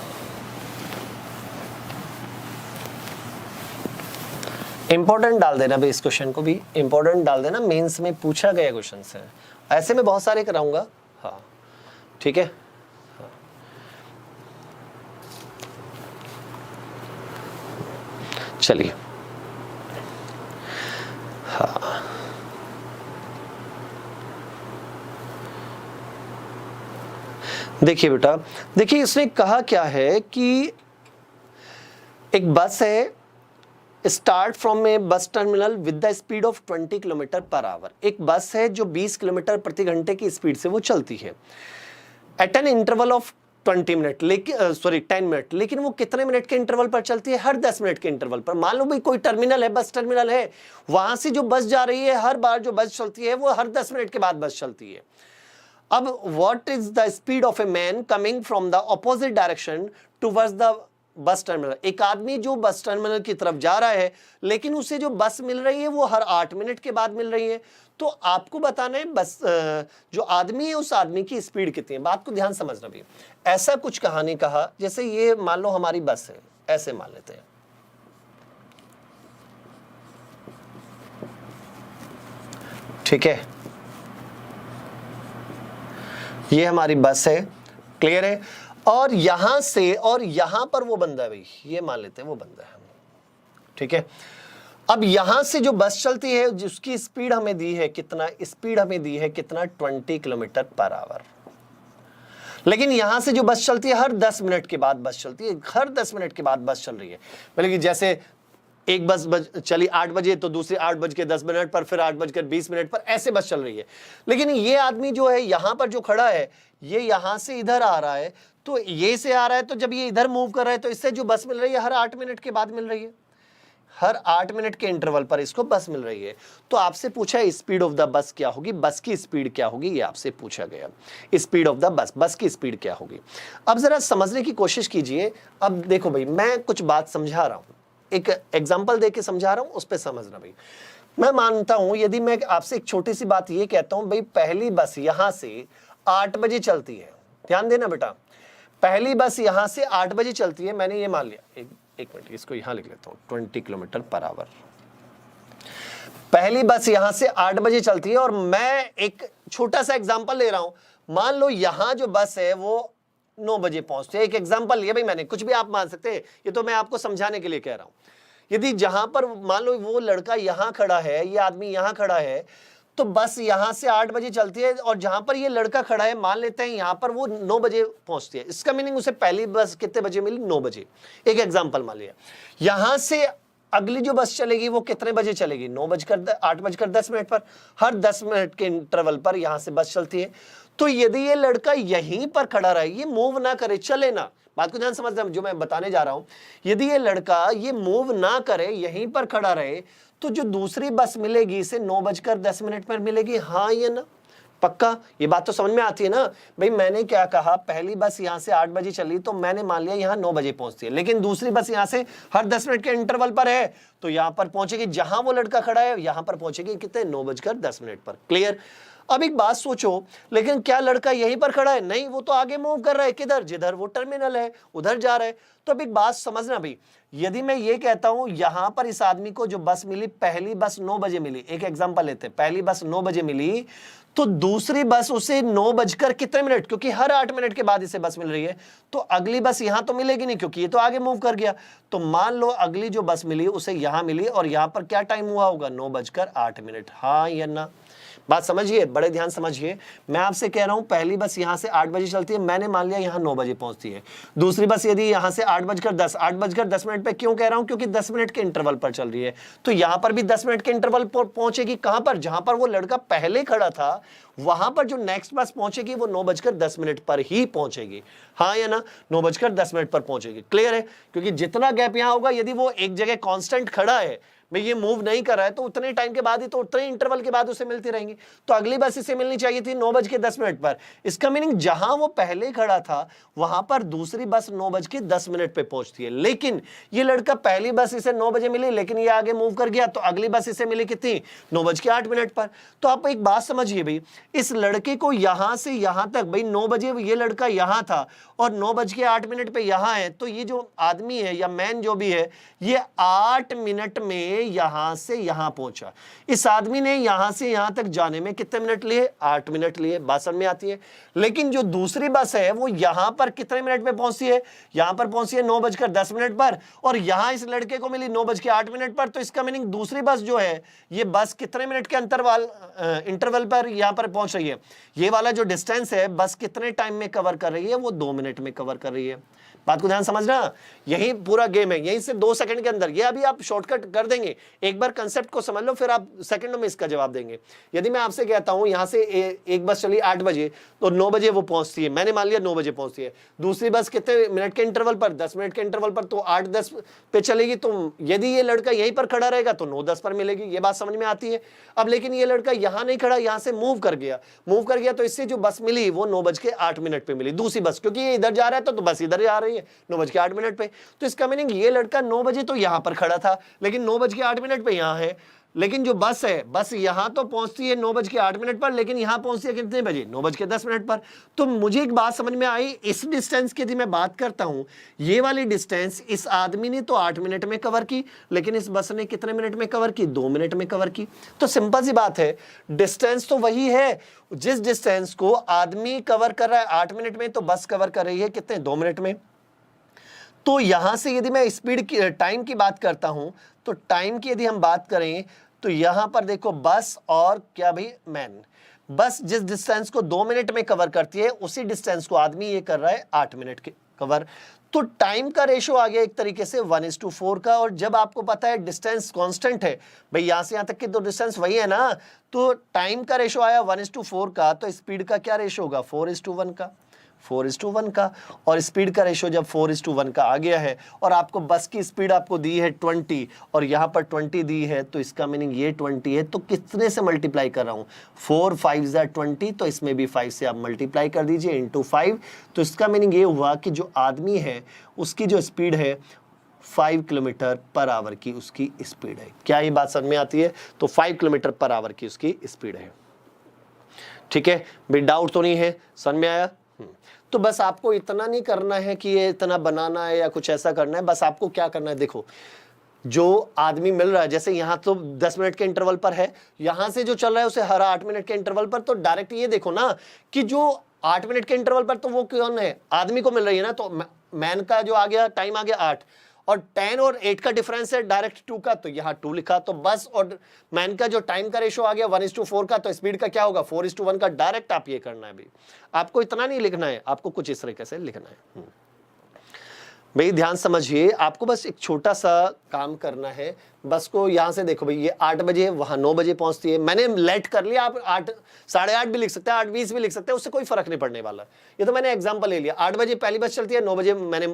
इंपॉर्टेंट डाल देना भाई, इस क्वेश्चन को भी इंपॉर्टेंट डाल देना, मेंस में पूछा गया क्वेश्चन है। ऐसे में बहुत सारे कराऊंगा, हाँ ठीक है। हाँ। चलिए, हाँ देखिए बेटा, देखिए इसने कहा क्या है कि एक बस है, start from A bus terminal with the speed of 20 kilometre per our. एक बस है जो 20 किलोमीटर प्रति घंटे की स्पीड से वो चलती है at an interval of 20 minute, लेकिन 10 मिनट। लेकिन वो कितने मिनट के इंटरवल पर चलती है, हर 10 मिनट के इंटरवल पर। मान लो भाई कोई टर्मिनल है, बस टर्मिनल है, वहां से जो बस जा रही है, हर बार जो बस चलती है वो हर 10 मिनट के बाद बस चलती है। अब what is the speed of a man coming from the opposite direction towards the bus terminal. एक आदमी जो बस टर्मिनल की तरफ जा रहा है, लेकिन उसे जो बस मिल रही है वो हर 8 मिनट के बाद मिल रही है। तो आपको बताना है बस जो आदमी है उस आदमी की स्पीड कितनी है। बात को ध्यान समझना भी, ऐसा कुछ कहानी कहा, जैसे ये मान लो हमारी बस है, ऐसे मान लेते हैं, ठीक है, ये हमारी बस है, क्लियर है। और यहां से और यहां पर वो बंदा है भाई, ये मान लेते हैं वो बंदा है, ठीक है। अब यहां से जो बस चलती है जिसकी स्पीड हमें दी है कितना, स्पीड हमें दी है कितना, 20 किलोमीटर पर आवर। लेकिन यहां से जो बस चलती है हर 10 मिनट के बाद बस चलती है, हर 10 मिनट के बाद बस चल रही है। मतलब कि जैसे एक बस चली 8 बजे तो दूसरी 8:10 पर, फिर 8:20 पर, ऐसे बस चल रही है। लेकिन ये आदमी जो है यहां पर जो खड़ा है, ये यहां से इधर आ रहा है, तो ये से आ रहा है, तो जब ये इधर मूव कर रहा है तो इससे जो बस मिल रही है हर 8 मिनट के बाद मिल रही है, हर 8 मिनट के इंटरवल पर इसको बस मिल रही है। तो आपसे पूछा है स्पीड ऑफ द बस क्या होगी, बस की स्पीड क्या होगी, ये आपसे पूछा गया। स्पीड ऑफ द बस, बस की स्पीड क्या होगी। अब जरा समझने की कोशिश कीजिए। अब देखो भाई, मैं कुछ बात समझा रहा हूं, एक एग्जाम्पल देके समझा रहा हूं, उस पर समझना भाई। मैं मानता हूं, यदि मैं आपसे एक छोटी सी बात ये कहता हूं भाई, पहली बस यहां से 8 बजे चलती है, ध्यान देना बेटा, पहली बस यहां से 8 बजे चलती है, मैंने ये मान लिया, एक मिनट इसको यहां लिख लेता हूं, 20 किलोमीटर पर आवर। पहली बस यहां से 8 बजे चलती है और मैं एक छोटा सा एग्जांपल ले रहा हूं, मान लो यहां जो बस है वो 9 बजे पहुंचती है, एक एग्जांपल लिया भाई मैंने, कुछ भी आप मान सकते हैं, ये तो मैं आपको समझाने के लिए कह रहा हूं। यदि जहां पर मान लो वो लड़का यहां खड़ा है, ये आदमी यहां खड़ा है, तो बस यहां से 8 बजे चलती है, और जहां पर ये लड़का खड़ा है मान लेते हैं यहां पर वो 9 बजे पहुंचती है। इसका मीनिंग उसे पहली बस कितने बजे मिली? 9 बजे। एक एग्जांपल मान लिया। यहां से अगली जो बस चलेगी वो कितने बजे चलेगी? 8:10 पर। हर 10 मिनट के इंटरवल पर यहां से बस चलती है। तो यदि ये लड़का यहीं पर खड़ा रहे, ये मूव ना करे, चले ना, बात को ध्यान समझना जो मैं बताने जा रहा हूं, यदि ये लड़का ये मूव ना करे, यहीं पर खड़ा रहे, तो जो दूसरी बस मिलेगी इसे 9:10 पर मिलेगी। हाँ या ना? पक्का? ये बात तो समझ में आती है ना भाई। मैंने क्या कहा, पहली बस यहां से 8 बजे चली तो मैंने मान लिया यहां 9 बजे पहुंचती है, लेकिन दूसरी बस यहां से हर 10 मिनट के इंटरवल पर है, तो यहां पर पहुंचेगी जहां वो लड़का खड़ा है, यहां पर पहुंचेगी कितने? 9:10 पर। क्लियर? अब एक बात सोचो, लेकिन क्या लड़का यहीं पर खड़ा है? नहीं, वो तो आगे मूव कर रहा है। किधर? जिधर वो टर्मिनल है उधर जा रहा है। तो अब एक बात समझना भाई, यदि मैं ये कहता हूं यहां पर इस आदमी को जो बस मिली, पहली बस 9 बजे मिली, एक एग्जांपल लेते हैं, पहली बस 9 बजे मिली, तो दूसरी बस उसे 9:कितने, क्योंकि हर 8 मिनट के बाद इसे बस मिल रही है, तो अगली बस यहां तो मिलेगी नहीं क्योंकि ये तो आगे मूव कर गया। तो मान लो अगली जो बस मिली उसे यहां मिली, और यहां पर क्या टाइम हुआ होगा? 9:08। हाँ या ना? बात समझिए, बड़े ध्यान समझिए। मैं आपसे कह रहा हूं पहली बस यहां से 8 बजे चलती है, मैंने मान लिया यहां 9 बजे पहुंचती है। दूसरी बस यदि यहां से 8:10 पे क्यों कह रहा हूं? क्योंकि 10 मिनट के इंटरवल पर चल रही है, तो यहां पर भी 10 मिनट के इंटरवल पर पहुंचेगी। कहां पर? जहां पर वो लड़का पहले खड़ा था, वहां पर जो नेक्स्ट बस पहुंचेगी वो 9:10 पर ही पहुंचेगी। हाँ या ना? 9:10 पर पहुंचेगी। क्लियर है? क्योंकि जितना गैप यहां होगा, यदि वो एक जगह कांस्टेंट खड़ा है, भाई ये मूव नहीं कर रहा है, तो उतने टाइम के बाद ही, तो उतने इंटरवल के बाद उसे मिलती रहेंगी। तो अगली बस इसे मिलनी चाहिए थी 9:10 पर। इसका मीनिंग जहां वो पहले खड़ा था वहां पर दूसरी बस 9:10 पे पहुंचती है, लेकिन ये लड़का पहली बस इसे 9 बजे मिली, लेकिन ये आगे मूव कर गया, तो अगली बस इसे मिली कितनी? 9:08 पर। तो आप एक बात समझिए भाई, इस लड़के को यहां से यहां तक, भाई 9 बजे ये लड़का यहां था और 9:08 पे यहां है, तो ये जो आदमी है या मैन जो भी है, ये 8 मिनट में यहां से यहां पहुंचा। इस आदमी ने यहां से यहां तक जाने में कितने मिनट लिए? 8 मिनट लिए। बात समझ में आती है? लेकिन जो दूसरी बस है वो यहां पर कितने मिनट में पहुंचती है? यहां पर पहुंची है 9:10 पर, और यहां इस लड़के को मिली 9:08 पर। तो इसका मीनिंग दूसरी बस जो है, ये बस कितने मिनट के इंटरवल पर यहां पर पहुंच रही है? ये वाला जो डिस्टेंस है बस कितने टाइम में कवर कर रही है? वो 2 मिनट में कवर कर रही है। बात को ध्यान समझना, यही पूरा गेम है, यहीं से 2 सेकंड के अंदर। ये अभी आप शॉर्टकट कर देंगे, एक बार कंसेप्ट को समझ लो, फिर आप सेकंडों में इसका जवाब देंगे। यदि मैं आपसे कहता हूं यहां से एक बस चली 8 बजे, तो 9 बजे वो पहुंचती है, मैंने मान लिया 9 बजे पहुंचती है। दूसरी बस कितने मिनट के इंटरवल पर? 10 मिनट के इंटरवल पर, तो 8:10 पे चलेगी। तो यदि ये लड़का यहीं पर खड़ा रहेगा तो 9:10 पर मिलेगी। ये बात समझ में आती है? अब लेकिन ये लड़का यहां नहीं खड़ा, यहां से मूव कर गया, तो इससे जो बस मिली वो 9:08 पे मिली, दूसरी बस, क्योंकि ये इधर जा रहा है तो बस इधर जा रही है 9:08 पे। तो इसका मीनिंग ये लड़का 9 बजे तो यहां पर खड़ा था, लेकिन 9:08 पे यहां है। लेकिन जो बस है, बस यहां तो पहुंचती है 9:08 पर, लेकिन यहां पहुंचती है कितने बजे? 9:10 पर। तो मुझे एक बात समझ में आई, इस डिस्टेंस की यदि मैं बात करता हूं, ये वाली डिस्टेंस इस आदमी ने तो 8 मिनट में कवर की, लेकिन इस बस ने कितने मिनट में कवर की? 2 मिनट में कवर की। तो सिंपल सी बात है, डिस्टेंस तो वही है, जिस डिस्टेंस को आदमी कवर कर रहा है 8 मिनट में, तो बस कवर कर रही है कितने? 2 मिनट में। तो यहां से यदि मैं स्पीड की, टाइम की बात करता हूं, तो टाइम की यदि हम बात करें तो यहां पर देखो बस और क्या भाई? मैन। बस जिस डिस्टेंस को 2 मिनट में कवर करती है, उसी डिस्टेंस को आदमी ये कर रहा है 8 मिनट के कवर। तो टाइम का रेशो आ गया एक तरीके से 1:4 का। और जब आपको पता है डिस्टेंस कांस्टेंट है, भाई यहां से यहां तक की तो डिस्टेंस वही है ना, तो टाइम का रेशो आया 1:4 का, तो स्पीड का क्या रेशो होगा? 4:1 का। 4:1 का। और स्पीड का रेशो जब 4:1 का आ गया है, और आपको बस की स्पीड आपको दी है 20, और यहां पर 20 दी है, तो इसका मीनिंग ये 20 है, तो कितने से मल्टीप्लाई कर रहा हूं? 4 5 20, तो इसमें भी 5 से आप मल्टीप्लाई कर दीजिए इंटू 5। तो इसका मीनिंग ये हुआ कि जो आदमी है उसकी जो स्पीड है 5 किलोमीटर पर आवर की उसकी स्पीड है। क्या ये बात समझ में आती है? तो 5 किलोमीटर पर आवर की उसकी स्पीड है। ठीक है भाई, डाउट तो नहीं है? समझ में आया? तो बस आपको इतना नहीं करना है कि ये इतना बनाना है या कुछ ऐसा करना है, बस आपको क्या करना है, देखो जो आदमी मिल रहा है, जैसे यहाँ तो 10 मिनट के इंटरवल पर है, यहाँ से जो चल रहा है उसे हर 8 मिनट के इंटरवल पर, तो डायरेक्ट ये देखो ना कि जो 8 मिनट के इंटरवल पर तो वो कौन है, आदमी को मिल रही है ना, तो मैन का जो आ गया टाइम आ गया 8, और 10 और 8 का डिफरेंस है डायरेक्ट 2 का, तो यहाँ 2 लिखा, तो बस और मैन का जो टाइम का रेशो आ गया 1:4 का, तो स्पीड का क्या होगा 4:1 का। डायरेक्ट आप ये करना है भाई, आपको इतना नहीं लिखना है, आपको कुछ इस तरीके से लिखना है। भाई ध्यान समझिए, आपको बस एक छोटा सा काम करना है, बस को यहां से देखो भाई, ये 8 बजे वहां 9 बजे पहुंचती है, मैंने लेट कर लिया, आप 8 साढ़े 8 भी लिख सकते हैं, 8:20 भी लिख सकते हैं, उससे कोई फर्क नहीं पड़ने वाला। ये तो मैंने एग्जांपल ले लिया, 8 बजे पहली बस चलती है, 9 बजे मैंने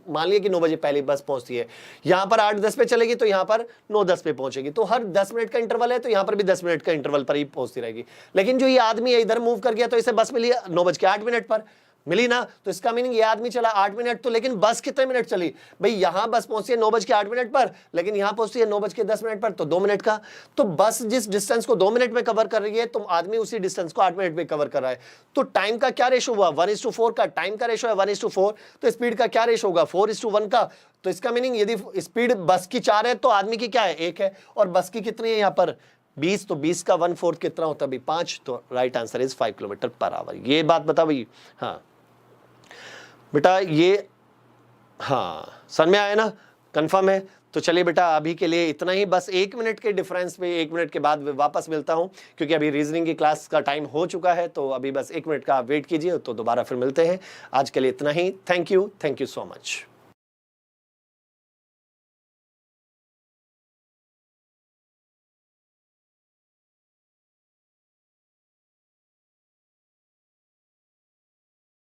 मान लिया कि 9 बजे पहली बस पहुंचती है, यहाँ पर 8:10 पे चलेगी तो यहाँ पर 9:10 पे पहुंचेगी, तो हर 10 मिनट का इंटरवल है, तो यहाँ पर भी 10 मिनट का इंटरवल पर ही पहुंचती रहेगी। लेकिन जो ये आदमी है इधर मूव कर गया, तो इसे बस मिली 9:08 पर मिली ना, तो इसका मीनिंग ये आदमी चला 8 मिनट, तो लेकिन बस कितने मिनट चली भाई, यहां बस पहुंची है 9:08 पर, लेकिन यहां पहुंची है 9:10 पर, तो 2 मिनट का, तो बस जिस डिस्टेंस को 2 मिनट में कवर कर रही है, तो आदमी उसी डिस्टेंस को 8 मिनट में कवर कर रहा है। तो टाइम का क्या रेशो हुआ 1:4 का, टाइम का रेशो है 1:4, तो स्पीड का क्या रेशो होगा 4:1 का। तो इसका मीनिंग यदि स्पीड बस की 4 है तो आदमी की क्या है 1 है, और बस की कितनी है यहाँ पर 20, तो 20 का 1/4 कितना होता है 5, तो right answer is 5 kilometre per our. ये बात बता भाई, हाँ बेटा ये, हाँ समझ में आया ना, कंफर्म है। तो चलिए बेटा अभी के लिए इतना ही, बस 1 मिनट के डिफरेंस पे 1 मिनट के बाद वापस मिलता हूं, क्योंकि अभी रीजनिंग की क्लास का टाइम हो चुका है, तो अभी बस 1 मिनट का आप वेट कीजिए, तो दोबारा फिर मिलते हैं। आज के लिए इतना ही, थैंक यू सो मच।